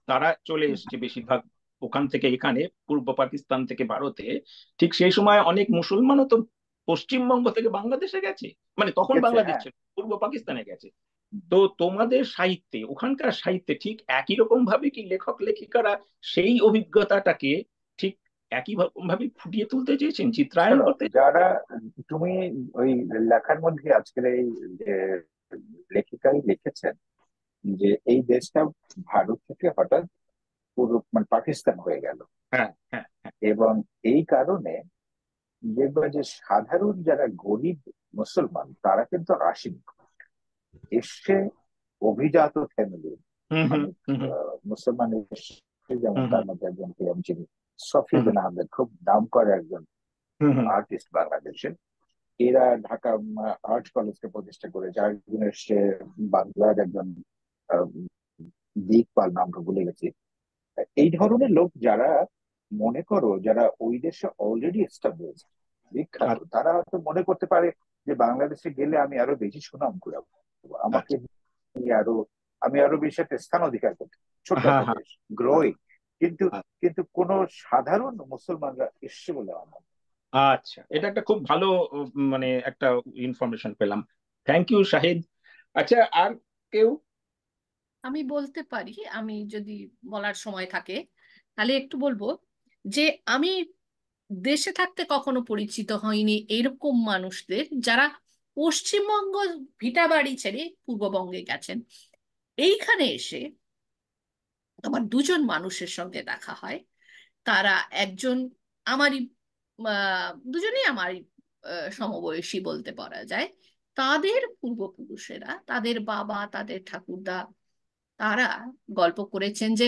তারা চলে এসছে বেশিরভাগ ওখান থেকে এখানে, পূর্ব পাকিস্তান থেকে ভারতে। ঠিক সেই সময় অনেক মুসলমানও তো পশ্চিমবঙ্গ থেকে বাংলাদেশে গেছে, মানে তখন গেছে, বাংলাদেশ হ্যাঁ। ছিল, পূর্ব পাকিস্তানে গেছে। তো তোমাদের সাহিত্যে, ওখানকার সাহিত্যে ঠিক একই রকম ভাবে কি লেখক লেখিকারা সেই অভিজ্ঞতাটাকে ঠিক একই ভাবে ফুটিয়ে তুলতে চেয়েছেন, চিত্রায়ন শোনো, করতে? যারা তুমি ওই লেখার মধ্যে আজকের এই যে লেখিকাই লিখেছেন যে এই দেশটা ভারত থেকে হঠাৎ পুরো মানে পাকিস্তান হয়ে গেল, হ্যাঁ হ্যাঁ হ্যাঁ। এবং এই কারণে দেখবা যে সাধারণ যারা গরিব মুসলমান তারা কিন্তু আসেনি, এসছে অভিজাত ফ্যামিলি হুম হুম অনেক হুম মুসলমান এসছে, যেমন হুম তার মধ্যে একজন কে আমি চিনি, হুম সফিউদ্দিন আহমেদ, খুব নাম করা একজন হুম হুম আর্টিস্ট বাংলাদেশের। এরা ঢাকা আর্ট কলেজকে প্রতিষ্ঠা করেছে। আরেকজন এসছে বাংলার একজন আহ, দিকপাল, নামটা ভুলে গেছি। এই ধরনের লোক যারা, মনে করো যারা ওই দেশে অলরেডি এস্টাবলিশড বিখ্যাত, আচ্ছা তারা হয়তো মনে করতে পারে যে বাংলাদেশে গেলে আমি আরো বেশি সুনাম কুড়াবো, আমাকে আচ্ছা। নিয়ে আরো, আমি আরো বেশি একটা স্থান অধিকার করতে, ছোট্ট হ্যাঁ একটা হ্যাঁ দেশ, গ্রোয়িং। কিন্তু হ্যাঁ। কিন্তু কোন সাধারণ মুসলমানরা এসছে বলে আমার আচ্ছা, এটা একটা খুব ভালো মানে একটা ইনফরমেশন পেলাম। Thank you Shahid. আচ্ছা, আর কেউ? আমি বলতে পারি, আমি যদি বলার সময় থাকে তাহলে একটু বলবো যে আমি দেশে থাকতে কখনো পরিচিত হয়নি এরকম মানুষদের যারা পশ্চিমবঙ্গ ভিটা বাড়ি ছেড়ে পূর্ববঙ্গে গেছেন। এইখানে এসে আমার দুজন মানুষের সঙ্গে দেখা হয়। তারা একজন আমারই, দুজনেই আমারই সমবয়সী বলতে পারা যায়। তাদের পূর্বপুরুষেরা, তাদের বাবা, তাদের ঠাকুরদা, তারা গল্প করেছেন যে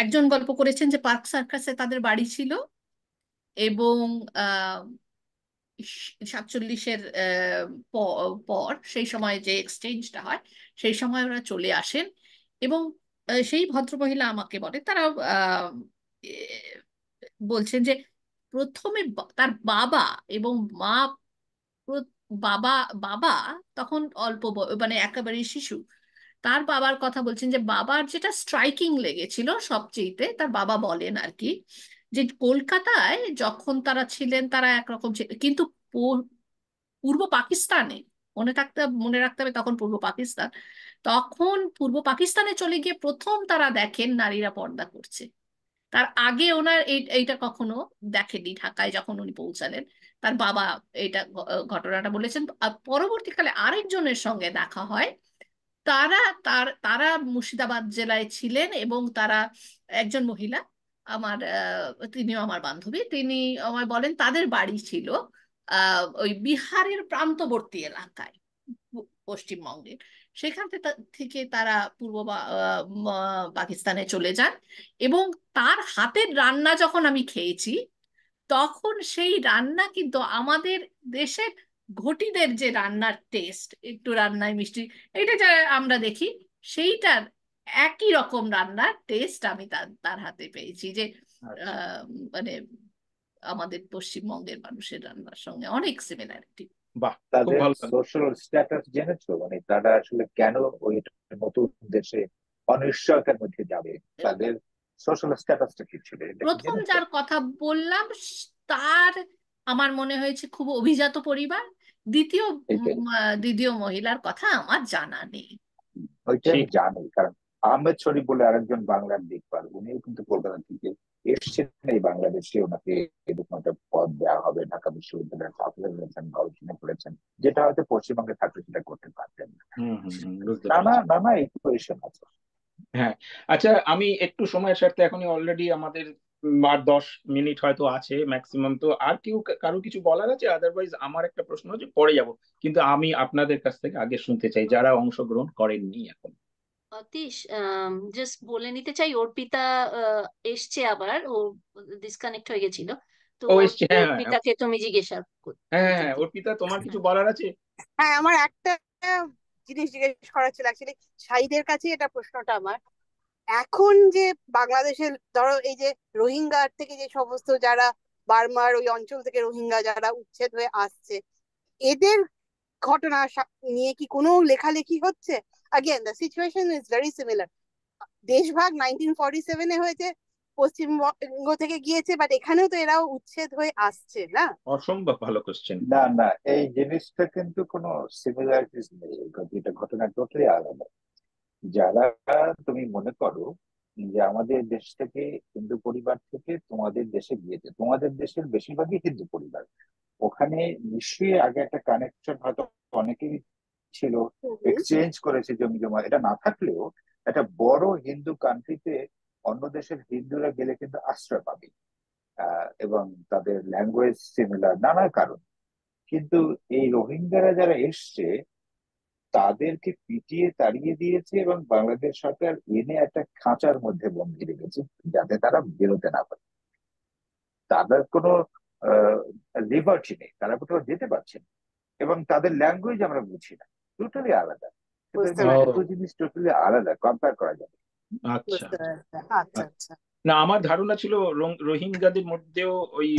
একজন গল্প করেছেন যে পার্ক সার্কাসে তাদের বাড়ি ছিল, এবং 47-এর পর সেই সময় যে এক্সচেঞ্জটা হয় সেই সময় ওরা চলে আসেন। এবং সেই ভদ্রমহিলা আমাকে বলে, তারা আহ, এ, বলছেন যে প্রথমে তার বাবা এবং মা, প্র- বাবা বাবা তখন মানে একেবারে শিশু। তার বাবার কথা বলছেন যে বাবার যেটা স্ট্রাইকিং লেগেছিল সবচেয়েতে, তার বাবা বলেন আর কি, যে কলকাতায় যখন তারা ছিলেন তারা একরকম ছিল, কিন্তু পূর্ব পাকিস্তানে, মনে রাখতে হবে তখন পূর্ব পাকিস্তান, তখন পূর্ব পাকিস্তানে চলে গিয়ে প্রথম তারা দেখেন নারীরা পর্দা করছে। তার আগে ওনার এইটা কখনো দেখেনি ঢাকায় যখন উনি পৌঁছালেন। তার বাবা এটা ঘটনাটা বলেছেন। আর পরবর্তীকালে আরেকজনের সঙ্গে দেখা হয়। তারা তারা মুর্শিদাবাদ জেলায় ছিলেন, এবং তারা একজন মহিলা, আমার তিনিও আমার বান্ধবী, তিনি আমায় বলেন তাদের বাড়ি ছিল ওই বিহারের প্রান্তবর্তী এলাকায়, পশ্চিমবঙ্গের। সেখান থেকে তারা পাকিস্তানে চলে যান। এবং তার হাতের রান্না যখন আমি খেয়েছি, তখন সেই রান্না কিন্তু আমাদের দেশের ঘটিদের যে রান্নার টেস্ট, একটু রান্নায় মিষ্টি, এটা যা আমরা দেখি, সেইটার একই রকম রান্নার টেস্ট আমি তার তার হাতে পেয়েছি। যে আচ্ছা, আহ, মানে আমাদের পশ্চিমবঙ্গের মানুষের রান্নার সঙ্গে অনেক সিমিলারিটি। বাহ, খুব তাদের ভালো লাগলো। সোশ্যাল স্ট্যাটাস জেনেছো? মানে তারা আসলে কেন ওই নতুন দেশে অনিশ্চয়তার মধ্যে যাবে, তাদের সোশ্যাল স্ট্যাটাসটা কি ছিল, এটা কি প্রথম জেনেছো? যার কথা বললাম তার আমার মনে হয়েছে খুব অভিজাত পরিবার। দ্বিতীয় এটাই। দ্বিতীয় মহিলার কথা আমার জানা নেই। ওইটা আমি ঠিক। জানি, কারণ আহমেদ শরীফ বলে আরেকজন বাংলার দিকপাল, উনিও কিন্তু কলকাতা থেকে এসছেন এই বাংলাদেশে, ওনাকে এরকম একটা পদ দেওয়া হবে, ঢাকা বিশ্ববিদ্যালয়ের ছাত্র হয়েছেন, গবেষণা করেছেন, যেটা হয়তো পশ্চিমবঙ্গে থাকলে সেটা করতে পারতেন না। বুঝতে নানা পেরেছি। নানা ইকুয়েশন আছে। হ্যাঁ, আচ্ছা, আমি একটু সময়ের সাথে এখনই অলরেডি আমাদের আর 10 মিনিট হয়তো আছে ম্যাক্সিমাম, তো আর কেউ কারো কিছু বলার আছে? আদারওয়াইজ আমার একটা প্রশ্ন হচ্ছে, পরে যাব, কিন্তু আমি আপনাদের কাছ থেকে আগে শুনতে চাই যারা অংশগ্রহণ করেননি এখন। অতীশ, জাস্ট বলে নিতে চাই অর্পিতা এসছে আবার, ও ডিসকানেক্ট হয়ে গেছিল, তো ও এসছে, হ্যাঁ হ্যাঁ হ্যাঁ অর্পিতাকে তুমি জিজ্ঞাসা হ্যাঁ হ্যাঁ, হ্যাঁ, যদি। অর্পিতা, তোমার কিছু বলার আছে? হ্যাঁ, আমার একটা জিনিস জিজ্ঞেস করার ছিল অ্যাকচুয়ালি, শাহিদের কাছে এটা প্রশ্নটা আমার। এখন যে বাংলাদেশের ধরো এই যে রোহিঙ্গার থেকে যে সমস্ত যারা বার্মার ওই অঞ্চল থেকে রোহিঙ্গা যারা উচ্ছেদ হয়ে আসছে, এদের ঘটনা নিয়ে কি কোনো লেখালেখি হচ্ছে? Again the situation is very similar. দেশভাগ 1947-এ হয়েছে, পশ্চিমবঙ্গ থেকে গিয়েছে, বাট এখানেও তো এরাও উচ্ছেদ হয়ে আসছে না? অসম্ভব ভালো কোশ্চেন। না না, এই জিনিসটা কিন্তু কোনো সিমিলারিটিস নেই, এটা ঘটনা টোটালি আলাদা। যারা, তুমি মনে করো যে আমাদের দেশ থেকে, হিন্দু পরিবার থেকে তোমাদের দেশে গিয়েছে, তোমাদের দেশের বেশিরভাগই হিন্দু পরিবার, ওখানে নিশ্চয়ই আগে একটা কানেকশন হয়তো অনেকেরই ছিল, হুম হুম। এক্সচেঞ্জ করেছে জমি জমা, এটা না থাকলেও একটা বড় হিন্দু কান্ট্রিতে অন্য দেশের হিন্দুরা গেলে কিন্তু আশ্রয় পাবে, এবং তাদের ল্যাঙ্গুয়েজ সিমিলার, নানা কারণ। কিন্তু এই রোহিঙ্গারা যারা এসছে, তাদেরকে পিটিয়ে তাড়িয়ে দিয়েছে এবং বাংলাদেশ সরকার এনে একটা খাঁচার মধ্যে বন্দি রেখেছে, যাতে তারা বেরোতে না পারে। তাদের কোনো লিবার্টি নেই, তারা কোথাও যেতে পারছে না, এবং তাদের ল্যাঙ্গুয়েজ আমরা বুঝি না, টোটালি আলাদা। সুতরাং বুঝতে ও, এই পারছি, দুটো জিনিস টোটালি আলাদা, কম্পেয়ার করা যাবে না। আচ্ছা। বুঝতে পারছি। আচ্ছা আচ্ছা। আচ্ছা। না, আমার ধারণা ছিল রোহিঙ্গাদের মধ্যেও ওই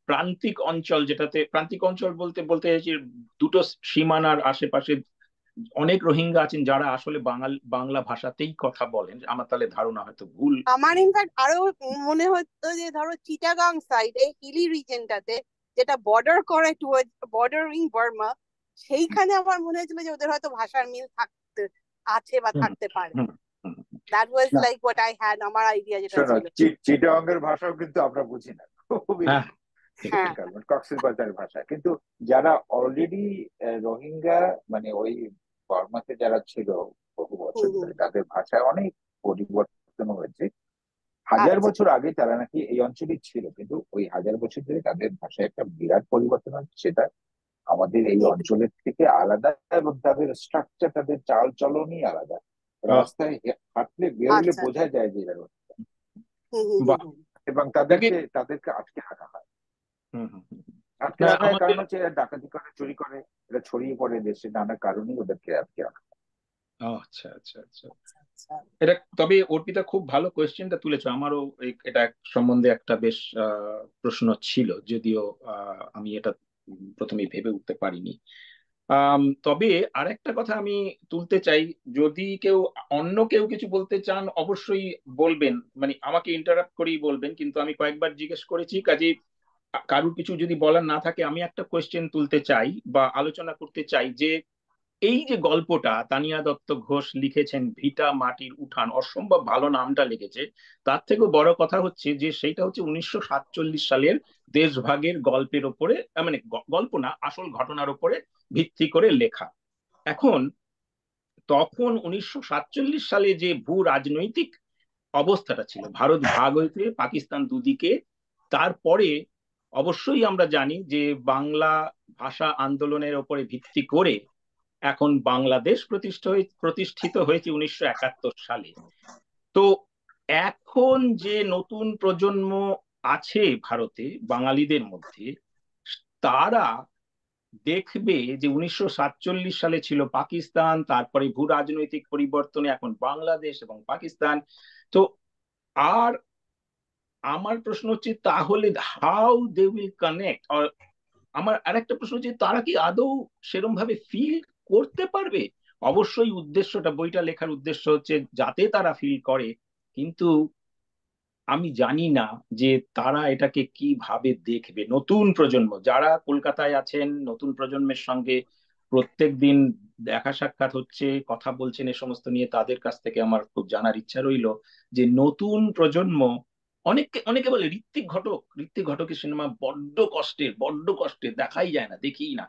প্রান্তিক অঞ্চল, যেটাতে প্রান্তিক অঞ্চল বলতে বলতে চাইছি দুটো সীমানার আশেপাশে অনেক রোহিঙ্গা আছেন যারা আসলে বাংলা ভাষাতেই কথা বলেন। আমার তাহলে ধারণা হয়তো ভুল। আমার ইনফ্যাক্ট আরো মনে হতো যে ধরো চিটাগাং সাইডে হিলি রিজনটাতে, যেটা বর্ডার করে টুয়ার্ড বর্ডারিং বার্মা, সেইখানে আমার মনে হয়েছিল যে ওদের হয়তো ভাষার মিল থাকতে আছে বা হুম থাকতে পারে। হুম হুম। দ্যাট ওয়াজ না, লাইক হোয়াট আই হ্যাড, আমার আইডিয়া যেটা শোনো, ছিল। চিটাগংয়ের ভাষাও কিন্তু আমরা বুঝি না, খুবই হ্যাঁ, ঠিক হ্যাঁ। ঠিক। কক্সেস বাজারের ভাষা। কিন্তু যারা অলরেডি রোহিঙ্গা, মানে ওই বর্মাতে যারা ছিল বহু বছর হুম হুম। ধরে, তাদের ভাষায় অনেক পরিবর্তন হয়েছে। হাজার আচ্ছা। বছর আগে তারা নাকি এই অঞ্চলেই ছিল, কিন্তু ওই হাজার বছর ধরে তাদের ভাষায় একটা বিরাট পরিবর্তন হচ্ছে, সেটা আমাদের এই অঞ্চলের থেকে আলাদা, এবং তাদের স্ট্রাকচার, তাদের চাল চলনই আলাদা। আহ, রাস্তায় হাঁটলে, বেরোলে আচ্ছা। বোঝা যায় যে এরা রোহিঙ্গা। হুম হুম হুম বাহ। হুম। এবং দেখি। তাদেরকে আটকে রাখা হয়। হুম হুম হুম। আটকে না, রাখা হয় কারণ আমাদের। হচ্ছে এরা ডাকাতি করে, চুরি করে, এরা ছড়িয়ে পড়ে দেশে, নানা কারণেই ওদেরকে আটকে রাখা হয়। আচ্ছা আচ্ছা আচ্ছা। আচ্ছা আচ্ছা। এটা, তবে অর্পিতা খুব ভালো কোয়েশ্চেনটা তুলেছো। আমারও এটা সম্বন্ধে একটা বেশ প্রশ্ন ছিল, যদিও আমি এটা প্রথমে ভেবে উঠতে পারিনি। তবে আরেকটা কথা আমি তুলতে চাই, যদি কেউ, অন্য কেউ কিছু বলতে চান অবশ্যই বলবেন, মানে আমাকে ইন্টারাপ্ট করেই বলবেন, কিন্তু আমি কয়েকবার জিজ্ঞেস করেছি, কাজে কারুর কিছু যদি বলার না থাকে আমি একটা কোয়েশ্চেন তুলতে চাই বা আলোচনা করতে চাই, যে এই যে গল্পটা তানিয়া দত্ত ঘোষ লিখেছেন, ভিটা মাটির উঠান, অসম্ভব ভালো নামটা লেগেছে। তার থেকেও বড় কথা হচ্ছে যে সেইটা হচ্ছে 1947 সালের দেশভাগের গল্পের ওপরে, মানে গল্প না, আসল ঘটনার ওপরে ভিত্তি করে লেখা। এখন তখন 1947 সালে যে ভূ রাজনৈতিক অবস্থাটা ছিল, ভারত ভাগ হয়েছে, পাকিস্তান দুদিকে, তারপরে অবশ্যই আমরা জানি যে বাংলা ভাষা আন্দোলনের ওপরে ভিত্তি করে এখন বাংলাদেশ প্রতিষ্ঠিত হয়েছে 1971 সালে। তো এখন যে নতুন প্রজন্ম আছে ভারতে বাঙালিদের মধ্যে, তারা দেখবে যে 1947 সালে ছিল পাকিস্তান, তারপরে ভূ রাজনৈতিক পরিবর্তনে এখন বাংলাদেশ এবং পাকিস্তান। তো আর আমার প্রশ্ন হচ্ছে, তাহলে হাউ দে উইল কানেক্ট। আমার আরেকটা প্রশ্ন হচ্ছে, তারা কি আদৌ সেরকম ভাবে ফিল করতে পারবে? অবশ্যই উদ্দেশ্যটা, বইটা লেখার উদ্দেশ্য হচ্ছে যাতে তারা ফিল করে, কিন্তু আমি জানি না যে তারা এটাকে কিভাবে দেখবে। নতুন প্রজন্ম যারা কলকাতায় আছেন, নতুন প্রজন্মের সঙ্গে প্রত্যেক দিন দেখা সাক্ষাৎ হচ্ছে, কথা বলছেন এ সমস্ত নিয়ে, তাদের কাছ থেকে আমার খুব জানার ইচ্ছা রইল যে নতুন প্রজন্ম, অনেকে অনেকে বলে ঋত্বিক ঘটকের সিনেমা বড্ড কষ্টের, দেখাই যায় না, দেখি না।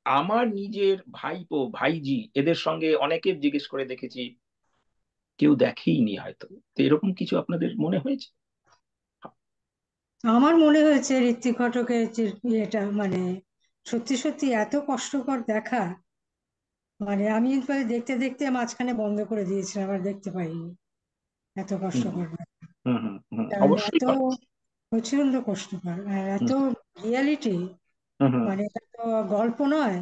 আমার নিজের ভাইপো ভাইজি এদের সঙ্গে অনেকে জিজ্ঞেস করে দেখেছি, কেউ দেখেইনি হয়তো। তো এরকম কিছু আপনাদের মনে হয়েছে? আমার মনে হয়েছে ঋত্বিক ঘটকের যে এটা মানে সত্যি সত্যি এত কষ্টকর দেখা, মানে আমি একবার দেখতে দেখতে মাঝখানে বন্ধ করে দিয়েছিলাম, আর দেখতে পাইনি। এত হুম কষ্টকর ব্যাপার। কারণ অবশ্যই এত করে। প্রচন্ড কষ্টকর আর এত হুম রিয়ালিটি, হুম হুম মানে এটা তো গল্প নয়,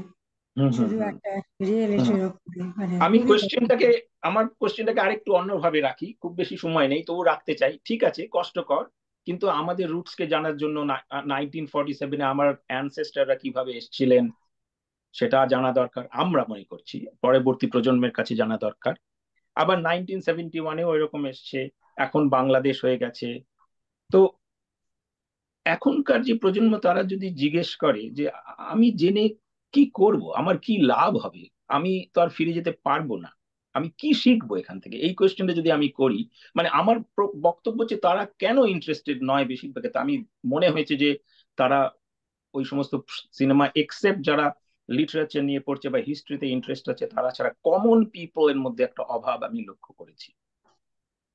হুম হুম শুধু হুম একটা হুম। রিয়েলিটির উপরে, মানে আমি খুবই কোশ্চেনটাকে কষ্টকর। আমার কোশ্চেনটাকে আরেকটু অন্যভাবে রাখি, খুব বেশি সময় নেই তবু রাখতে চাই। ঠিক আছে, কষ্টকর, কিন্তু আমাদের রুটস কে জানার জন্য 1947-এ আমার অ্যানসেস্টাররা কিভাবে এসেছিলেন সেটা জানা দরকার, আমরা মনে করছি পরবর্তী প্রজন্মের কাছে জানা দরকার। আবার 1971-এও এরকম এসছে, এখন বাংলাদেশ হয়ে গেছে। তো এখনকার যে প্রজন্ম তারা যদি জিজ্ঞেস করে যে আমি জেনে কি করব, আমার কি লাভ হবে, আমি তো আর ফিরে যেতে পারবো না, আমি কি শিখবো এখান থেকে, এই কোয়েশ্চেনটা যদি আমি করি, মানে আমার বক্তব্য হচ্ছে তারা কেন ইন্টারেস্টেড নয় বেশিরভাগ। আমি মনে হয়েছে যে তারা ওই সমস্ত সিনেমা এক্সেপ্ট যারা লিটারেচার নিয়ে পড়ছে বা হিস্ট্রিতে ইন্টারেস্ট আছে, তারা ছাড়া কমন পিপল এর মধ্যে একটা অভাব আমি লক্ষ্য করেছি।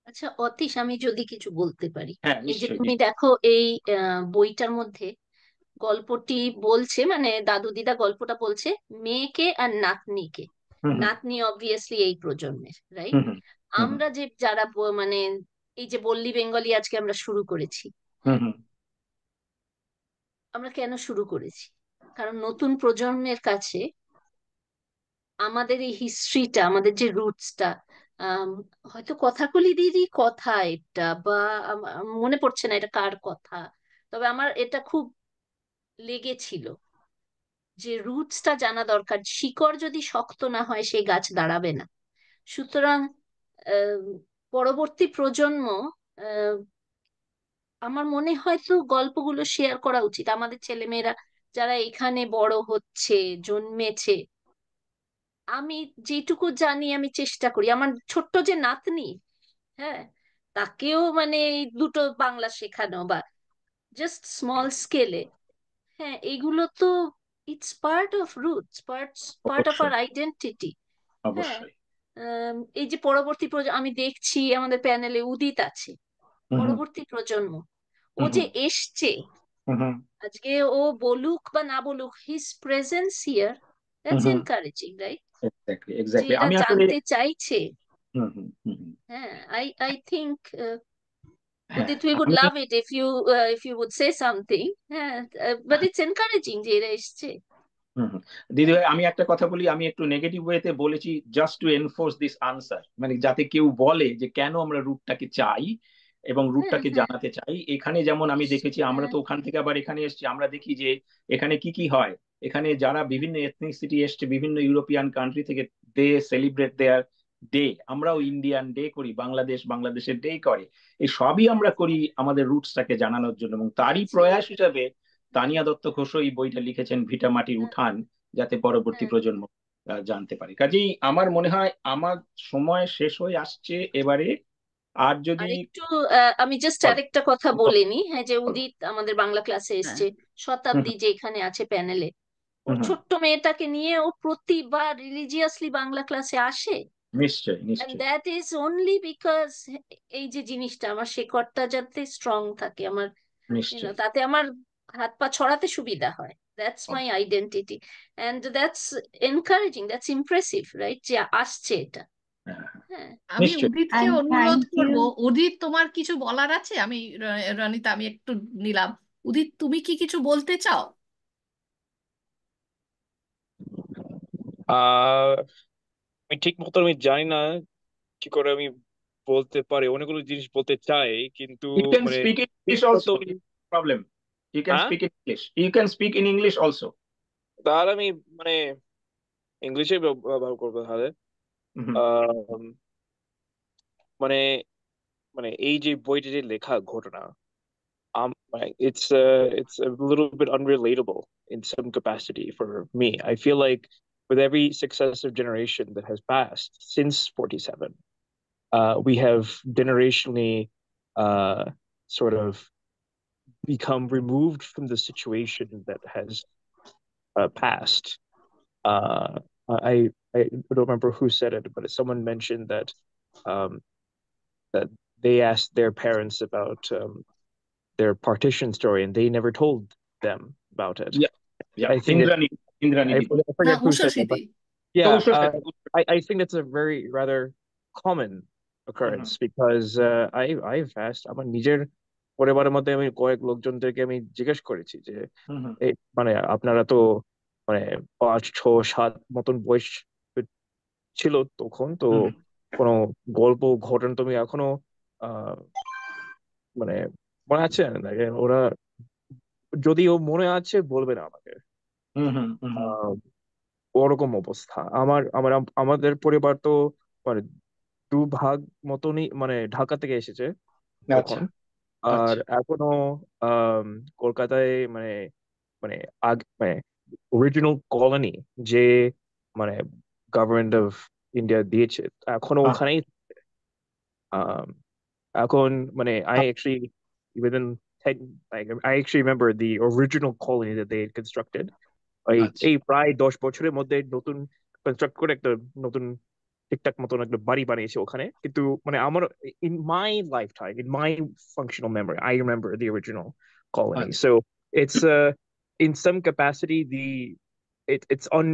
আচ্ছা অতীশ, আমি যদি কিছু বলতে পারি। হ্যাঁ, এই যে নিশ্চয়ই তুমি নিশ্চয়ই। দেখো এই বইটার মধ্যে গল্পটি বলছে, মানে দাদু দিদা গল্পটা বলছে মেয়েকে আর নাতনিকে। হুম হুম নাতনি অবভিয়াসলি এই প্রজন্মের, রাইট? হুম হুম হুম আমরা যে যারা মানে এই যে বল্লী বেঙ্গলি আজকে আমরা শুরু করেছি, হুম হুম আমরা কেন শুরু করেছি? কারণ নতুন প্রজন্মের কাছে আমাদের এই হিস্ট্রিটা, আমাদের যে রুটসটা, হয়তো কথাকলিদেরই কথা এটা, বা মনে পড়ছে না এটা কার কথা, তবে আমার এটা খুব লেগেছিল যে রুটসটা জানা দরকার। শিকড় যদি শক্ত না হয় সেই গাছ দাঁড়াবে না। সুতরাং আহ, পরবর্তী প্রজন্ম, আহ, আমার মনে হয় তো গল্পগুলো শেয়ার করা উচিত আমাদের ছেলেমেয়েরা যারা এখানে বড় হচ্ছে, জন্মেছে। আমি যেটুকু জানি আমি চেষ্টা করি আমার ছোট্ট যে নাতনি, হ্যাঁ, তাকেও মানে এই দুটো বাংলা শেখানো বা জাস্ট স্মল স্কেলে, হ্যাঁ, এগুলো তো it's part of roots, parts part of অবশ্যই আর আইডেন্টিটি। হ্যাঁ, অবশ্যই। এই যে পরবর্তী আমি দেখছি আমাদের প্যানেলে উদিত আছে, হুম হুম পরবর্তী প্রজন্ম, ও যে হুম এসছে হুম আজকে, ও বলুক বা না বলুক, his presence here, that's hmm. Encouraging, right? Exactly যে এক্স্যাক্টলি, এরা আমি আসলে জানতে চাইছে। হুম। হ্যাঁ, আই থিঙ্ক হ্যাঁ, Udit, we would আমি love it if you would say something. হ্যাঁ, but it's encouraging যে এরা এসছে। দিদি ভাই, আমি একটা কথা বলি, আমি একটু নেগেটিভ ওয়েতে বলেছি just to enforce this answer, মানে যাতে কেউ বলে যে কেন আমরা রুটটাকে চাই এবং হ্যাঁ রুটটাকে হ্যাঁ, জানাতে চাই। এখানে যেমন আমি দেখেছি, আমরা হ্যাঁ তো ওখান থেকে আবার এখানে এসেছি, আমরা দেখি যে এখানে কি কি হয়। এখানে যারা বিভিন্ন এথনিসিটি এসছে বিভিন্ন ইউরোপিয়ান কান্ট্রি থেকে, দে সেলিব্রেট দেয়ার ডে। আমরাও ইন্ডিয়ান ডে করি, বাংলাদেশের ডে করে। এই সবই আমরা করি আমাদের রুটসটাকে জানানোর জন্য, এবং তারই আছে। প্রয়াস হিসাবে তানিয়া দত্ত ঘোষ এই বইটা লিখেছেন, ভিটা মাটির হ্যাঁ উঠান, যাতে পরবর্তী হ্যাঁ। প্রজন্ম জানতে পারে। কাজেই আমার মনে হয় আমার সময় শেষ হয়ে আসছে এবারে। আর আর যদি একটু আমি জাস্ট বল আরেকটা কথা বল বলে নি। হ্যাঁ, যে বল। উদিত আমাদের বাংলা ক্লাসে হ্যাঁ, এসছে, হুম শতাব্দী যে এখানে আছে প্যানেলে, ওর হুম হুম। ছোট্ট মেয়েটাকে নিয়ে ও প্রতিবার রিলিজিয়াসলি বাংলা ক্লাসে আসে। নিশ্চয়ই And নিশ্চয়ই that is only because এই যে জিনিসটা আমার শেকড়টা যাতে স্ট্রং থাকে, আমার নিশ্চয়ই। তাতে আমার হাত পা ছড়াতে সুবিধা হয়। That's my identity, and that's encouraging, that's impressive, right? যে আসছে এটা। হ্যাঁ, হ্যাঁ, আমি নিশ্চয়ই। উদিতকে And অনুরোধ thank করব। you. উদিত, তোমার কিছু বলার আছে? আমি রনিতা, আমি একটু নিলাম। উদিত, তুমি কি কিছু বলতে চাও? আহ আমি ঠিক মতো আমি জানি না কি করে আমি বলতে পারি, অনেকগুলো জিনিস বলতে চাই কিন্তু ইউ ক্যান মানে স্পিক ইন ঠিক ইংলিশ মতো অলসো, প্রবলেম। ইউ ক্যান হ্যাঁ, speak in English, you can speak in English also. তাহলে আমি মানে ইংলিশে ব্যবহার করবো তাহলে। আহ, মানে মানে এই যে বইটা যে লেখা ঘটনা, like it's a little bit unrelatable in some capacity for me. I feel like with every successive generation that has passed since 47, we have generationally sort of become removed from the situation that has passed. I don't remember who said it, but someone mentioned that um, that they asked their parents about their partition story, and they never told them about it. Yeah, I think that Indrani I did. forget who said that, but yeah, I think that's a very rather common occurrence because I've asked আমার নিজের পরিবারের মধ্যে আমি কয়েক লোকজনদেরকে আমি জিজ্ঞেস করেছি যে এই মানে আপনারা তো মানে 5, 6, 7 মতন বয়স ছিল তখন তো কোনো গল্প ঘটনা তুমি এখনো আহ মানে মনে আছে নাকি ওরা যদিও মনে আছে বলবে না আমাকে আহ, ওরকম অবস্থা আমাদের পরিবার তো মানে 2 ভাগ মতনই মানে ঢাকা থেকে এসেছে তখন আর এখনো আম, কলকাতায় মানে মানে মানে অরিজিনাল কলোনি যে মানে গভর্নমেন্ট অফ ইন্ডিয়া দিয়েছে এখনো ওখানেই আম, এখন মানে I actually within 10 like I actually remember the original colony that they had constructed এই প্রায় 10 বছরের মধ্যে নতুন কনস্ট্রাক্ট করে একটা নতুন ঠিকঠাক মতন একটা বাড়ি বানিয়েছে ওখানে কিন্তু মানে আমার in my lifetime in my functional memory I remember the original colony so it's in some capacity it's on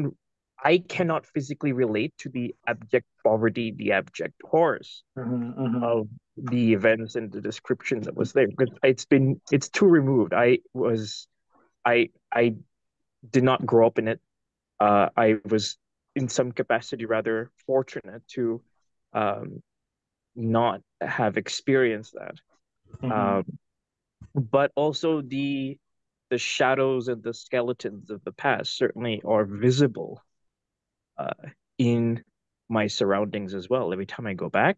I cannot physically relate to the abject poverty the abject horrors of the events and the description that was there because it's too removed I did not grow up in it I was in some capacity rather fortunate to um, not have experienced that. But also the shadows and the skeletons of the past certainly are visible in my surroundings as well. Every time I go back,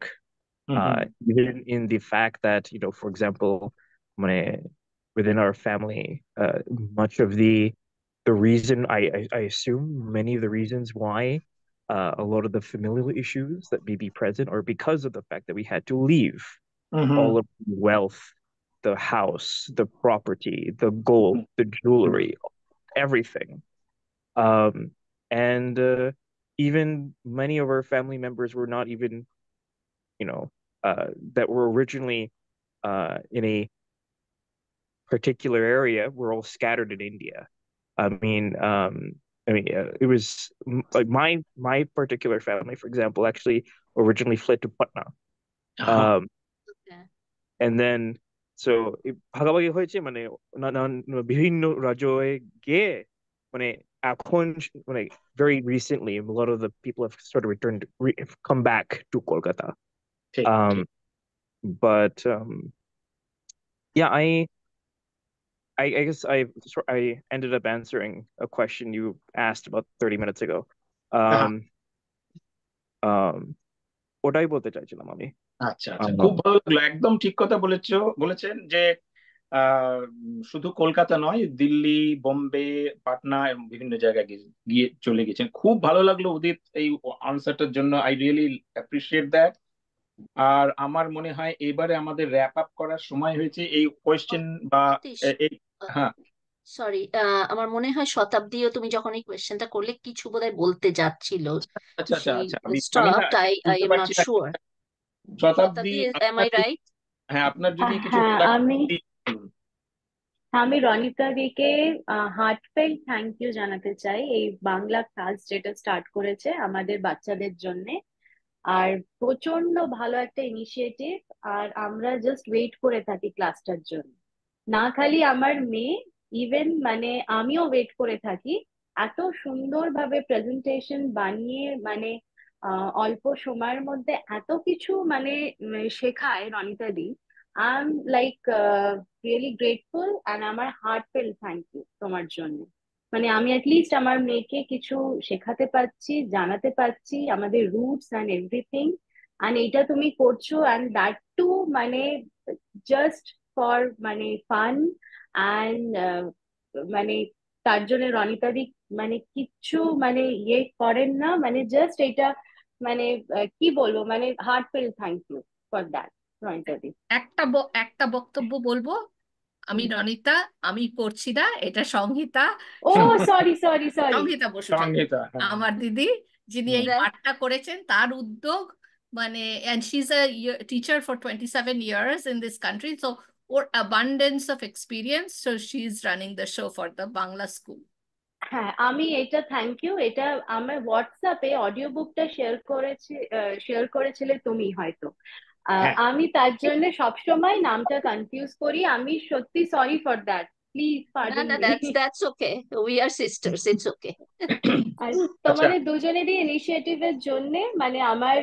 even in the fact that, for example, within our family, much of the reason I assume many of the reasons why a lot of the familial issues that may be present are because of the fact that we had to leave all of the wealth, the house, the property, the gold, the jewelry, everything. And even many of our family members were not even, that were originally in a particular area were all scattered in India. It was like my particular family, for example, actually originally fled to Patna. And then so ভাগাভাগি হয়েছে মানে বিভিন্ন রাজ্যে গিয়ে মানে এখন মানে very recently a lot of the people have sort of come back to Kolkata. But yeah, I guess I ended up answering a question you asked about 30 minutes ago. ওটাই বলতে চাইছিলাম আমি আচ্ছা খুব ভালো লাগলো একদম ঠিক কথা বলেছেন যে শুধু কলকাতা নয় দিল্লি বোম্বে পাটনা এবং বিভিন্ন জায়গায় গিয়ে চলে গেছেন খুব ভালো লাগলো উদিত এই আনসারটার জন্য আই রিয়েলি অ্যাপ্রিসিয়েট দ্যাট আর আমার মনে হয় এবারে আমাদের র্যাপ আপ করার সময় হয়েছে এই কোয়েশ্চেন বা হ্যাঁ সরি আমার মনে হয় শতাব্দীও তুমি যখন এই কোয়েশ্চেনটা করলে কিছু বোধহয় বলতে যাচ্ছিল শতাব্দী am I right? হ্যাঁ আপনার যদি কিছু আমি রনিতা দিকে হার্টফেল থ্যাংক ইউ জানাতে চাই এই বাংলা ক্লাস যেটা স্টার্ট করেছে আমাদের বাচ্চাদের জন্য আর প্রচন্ড ভালো একটা ইনিশিয়েটিভ আর আমরা জাস্ট ওয়েট করে থাকি ক্লাসটার জন্য না খালি আমার মেয়ে ইভেন মানে আমিও ওয়েট করে থাকি এত সুন্দরভাবে প্রেজেন্টেশন বানিয়ে মানে অল্প সময়ের মধ্যে এত কিছু মানে শেখায় রনিতা দি I am like really grateful and আমার হার্টফেল থ্যাংক ইউ তোমার জন্য মানে আমি অ্যাটলিস্ট আমার মেয়েকে কিছু শেখাতে পারছি জানাতে পারছি আমাদের রুটস অ্যান্ড এভরিথিং অ্যান্ড এইটা তুমি করছো অ্যান্ড দ্যাট টু মানে জাস্ট ফর মানে ফান অ্যান্ড মানে তার জন্য রনিতাদি মানে কিচ্ছু মানে ইয়ে করেন না, মানে জাস্ট এটা মানে কি বলবো, মানে heartfelt thank you for that রনিতাদি। একটা বক্তব্য বলবো। আমি রনিতা, আমি পড়ছি না, এটা সংহিতা। ও sorry sorry sorry. Sanghita Basu Sanghita, হ্যাঁ। আমার দিদি, যিনি এই পাঠটা করেছেন, তার উদ্যোগ, মানে, and she's a teacher for 27 years in this country, so or abundance of experience, so she's running the show for the Bangla school. হ্যাঁ আমি এটা থ্যাংক ইউ, এটা আমার হোয়াটসঅ্যাপে অডিও বুকটা শেয়ার করেছিলে তুমি হয়তো। হ্যাঁ, আমি তার জন্য সবসময় নামটা কনফিউজ করি, আমি সত্যি সরি ফর দ্যাট, প্লিজ না পার্ডন না, me. That's okay, we are sisters, it's okay. আর আচ্ছা, তোমাদের দুজনেরই ইনিশিয়েটিভের জন্য মানে আমার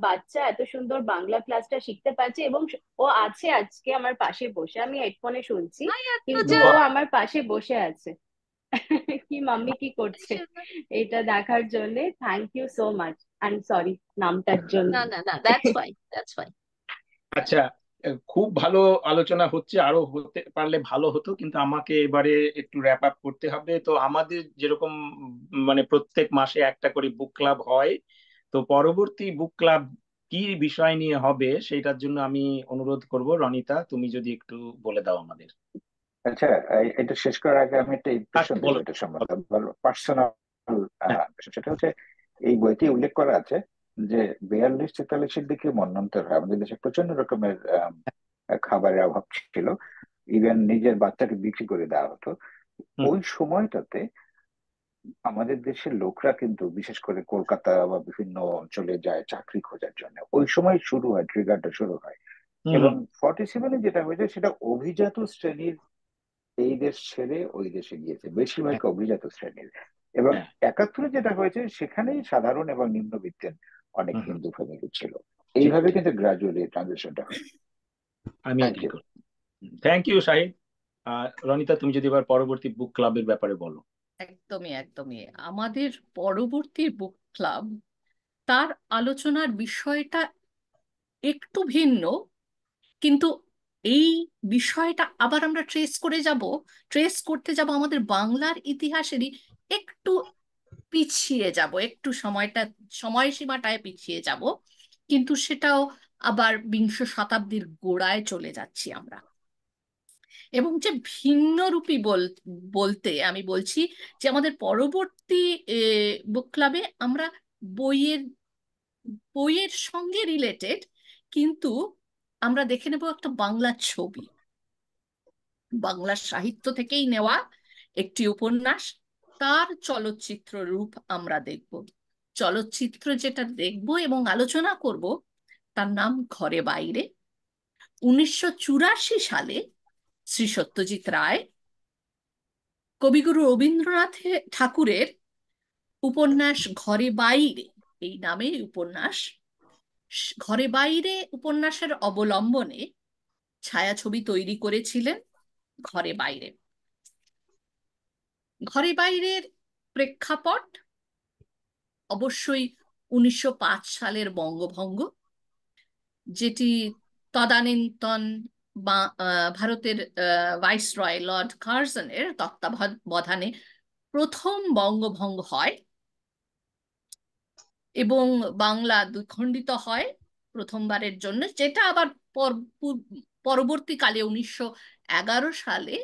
বাচ্চা এত সুন্দর বাংলা ক্লাসটা শিখতে পারছে, এবং ও আছে আজকে আমার পাশে বসে, আমি হেডফোনে শুনছি কিন্তু ও বাহ, আমার পাশে বসে আছে। কি মাম্মি কি করছে এটা দেখার জন্য thank you so much, I am sorry নামটার জন্য। না না না, দ্যাটস ফাইন, দ্যাটস ফাইন। আচ্ছা। খুব ভালো আলোচনা হচ্ছে, আরো হতে পারলে ভালো হতো, কিন্তু আমাকে এবারে একটু র্যাপ আপ করতে হবে। তো আমাদের যেরকম মানে প্রত্যেক মাসে একটা করে বুক ক্লাব হয়, তো পরবর্তী বুক ক্লাব কি বিষয় নিয়ে হবে সেটার জন্য আমি অনুরোধ করব, রনিতা তুমি যদি একটু বলে দাও আমাদের। আচ্ছা, এটা শেষ করার আগে আমি একটা ইমপ্রেশন আচ্ছা, দেবো বলো। এটা সম্বন্ধে, পার্সোনাল। হ্যাঁ, সেটা হচ্ছে এই বইতে উল্লেখ করা আছে যে 42-43-এর দিকে মন্বন্তর হয়, আমাদের দেশে প্রচন্ড রকমের খাবারের অভাব ছিল, ইভেন নিজের বাচ্চাকে বিক্রি করে দেওয়া হতো। হুম, ওই সময়টাতে আমাদের দেশের লোকরা কিন্তু বিশেষ করে কলকাতা বা বিভিন্ন অঞ্চলে যায় চাকরি খোঁজার জন্য, ওই সময় শুরু হয়, ট্রিগারটা শুরু হয়। হুম, এবং হুম, 47-এ যেটা হয়েছে সেটা অভিজাত শ্রেণীর এই দেশ ছেড়ে ওই দেশে গিয়েছে, বেশিরভাগ হ্যাঁ, অভিজাত শ্রেণীর। এবং হ্যাঁ, 71-এ যেটা হয়েছে সেখানেই সাধারণ এবং নিম্নবিত্তের অনেক হুম, হুম, হিন্দু ফ্যামিলি ছিল। ঠিক এইভাবে ঠিক, কিন্তু গ্রাজুয়ালি ট্রানজিশনটা হয়। আমি থ্যাংক এগ্রি ইউ। করি। Thank you Shahid. রনিতা তুমি যদি এবার পরবর্তী বুক ক্লাবের ব্যাপারে বলো। একদমই একদমই, আমাদের পরবর্তী বুক ক্লাব, তার আলোচনার বিষয়টা একটু ভিন্ন, কিন্তু এই বিষয়টা আবার আমরা ট্রেস করতে যাব আমাদের বাংলার ইতিহাসেরই একটু পিছিয়ে যাব, একটু সময়সীমাটায় পিছিয়ে যাব, কিন্তু সেটাও আবার বিংশ শতাব্দীর গোড়ায় চলে যাচ্ছি আমরা। এবং যে ভিন্নরূপী বলতে আমি বলছি যে আমাদের পরবর্তী বুক ক্লাবে আমরা বইয়ের বইয়ের সঙ্গে রিলেটেড, কিন্তু আমরা দেখে নেব একটা বাংলা ছবি, বাংলা সাহিত্য থেকেই নেওয়া একটি উপন্যাস, তার চলচ্চিত্র রূপ আমরা দেখব। চলচ্চিত্র যেটা দেখব এবং আলোচনা করব, তার নাম ঘরে বাইরে। 1984 সালে শ্রী সত্যজিৎ রায়, কবিগুরু রবীন্দ্রনাথ ঠাকুরের উপন্যাস ঘরে বাইরে, এই নামেই উপন্যাস, ঘরে বাইরে উপন্যাসের অবলম্বনে ছায়াছবি তৈরি করেছিলেন ঘরে বাইরে। ঘরে বাইরের প্রেক্ষাপট অবশ্যই 1905 সালের বঙ্গভঙ্গ, যেটি তদানীন্তন ভারতের ভাইসরয় লর্ড কার্জনের তত্ত্বাবধানে প্রথম বঙ্গভঙ্গ হয় এবং বাংলা দ্বিখণ্ডিত হয় প্রথমবারের জন্য, যেটা আবার পরবর্তীকালে 1911 সালে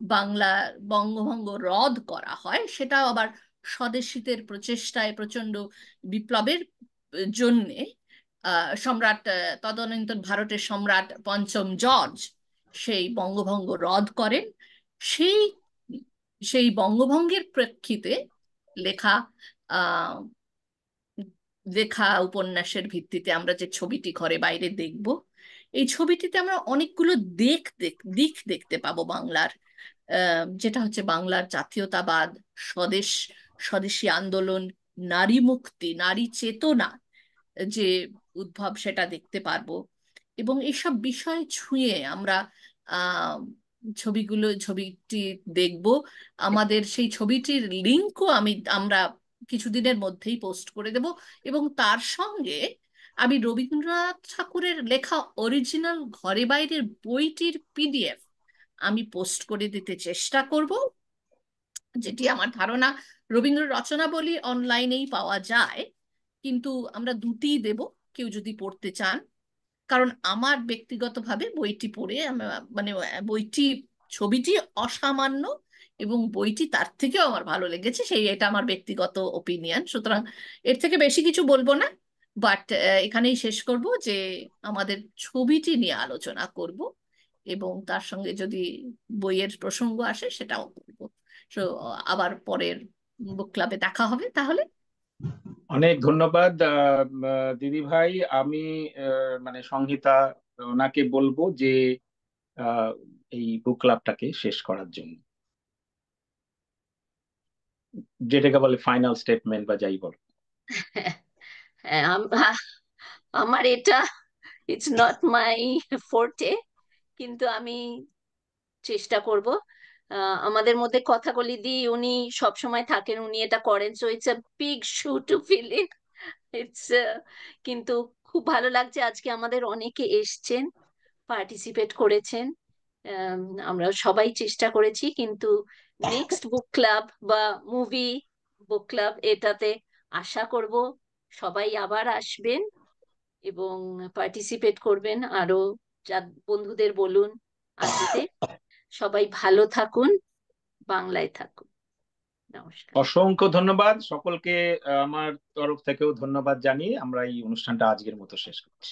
বাংলা বঙ্গভঙ্গ রদ করা হয়। সেটা আবার স্বদেশীদের প্রচেষ্টায়, প্রচন্ড বিপ্লবের জন্যে সম্রাট, তদানীন্তন ভারতের সম্রাট পঞ্চম জর্জ সেই বঙ্গভঙ্গ রদ করেন। সেই সেই বঙ্গভঙ্গের প্রেক্ষিতে লেখা আহ লেখা উপন্যাসের ভিত্তিতে আমরা যে ছবিটি ঘরে বাইরে দেখব, এই ছবিটিতে আমরা অনেকগুলো দিক দেখতে পাবো বাংলার, যেটা হচ্ছে বাংলার জাতীয়তাবাদ, স্বদেশ স্বদেশী আন্দোলন, নারী মুক্তি, নারী চেতনা যে উদ্ভব, সেটা দেখতে পারবো। এবং এইসব বিষয় ছুঁয়ে আমরা আহ ছবিটি দেখব। আমাদের সেই ছবিটির লিঙ্কও আমরা কিছুদিনের মধ্যেই পোস্ট করে দেব। এবং তার সঙ্গে আমি রবীন্দ্রনাথ ঠাকুরের লেখা অরিজিনাল ঘরে বাইরের বইটির পিডিএফ আমি পোস্ট করে দিতে চেষ্টা করব, যেটি আমার ধারণা রবীন্দ্র রচনাবলী অনলাইনেই পাওয়া যায়, কিন্তু আমরা দুটিই দেব কেউ যদি পড়তে চান। কারণ আমার ব্যক্তিগতভাবে বইটি পড়ে মানে বইটি, ছবিটি অসামান্য এবং বইটি তার থেকেও আমার ভালো লেগেছে, এটা আমার ব্যক্তিগত ওপিনিয়ন। সুতরাং এর থেকে বেশি কিছু বলবো না, বাট এখানেই শেষ করব যে আমাদের ছবিটি নিয়ে আলোচনা করব এবং তার সঙ্গে যদি বইয়ের প্রসঙ্গ আসে সেটাও করব। তো আবার পরের বুক ক্লাবে দেখা হবে তাহলে। অনেক ধন্যবাদ দিদি ভাই। আমি মানে সংহিতা ওনাকে বলবো যে আহ, এই বুক ক্লাবটাকে শেষ করার জন্য, যেটাকে বলে ফাইনাল স্টেটমেন্ট বা যাই বল। হ্যাঁ, আমার এটা ইটস নট মাই ফোর্টে, কিন্তু আমি চেষ্টা করব। আমাদের মধ্যে কথাকলি দি উনি সব সময় থাকেন, উনি এটা করেন, so it's a big shoe to fill in. It's কিন্তু খুব ভালো লাগছে আজকে আমাদের অনেকে এসছেন, পার্টিসিপেট করেছেন। আম, আমরা সবাই চেষ্টা করেছি, কিন্তু নেক্সট বুক ক্লাব বা মুভি বুক ক্লাব এটাতে আশা করব সবাই আবার আসবেন এবং পার্টিসিপেট করবেন। আরো যা বন্ধুদের বলুন আসতে। সবাই ভালো থাকুন, বাংলায় থাকুন। নমস্কার। অসংখ্য ধন্যবাদ সকলকে। আমার তরফ থেকেও ধন্যবাদ জানিয়ে আমরা এই অনুষ্ঠানটা আজকের মতো শেষ করছি।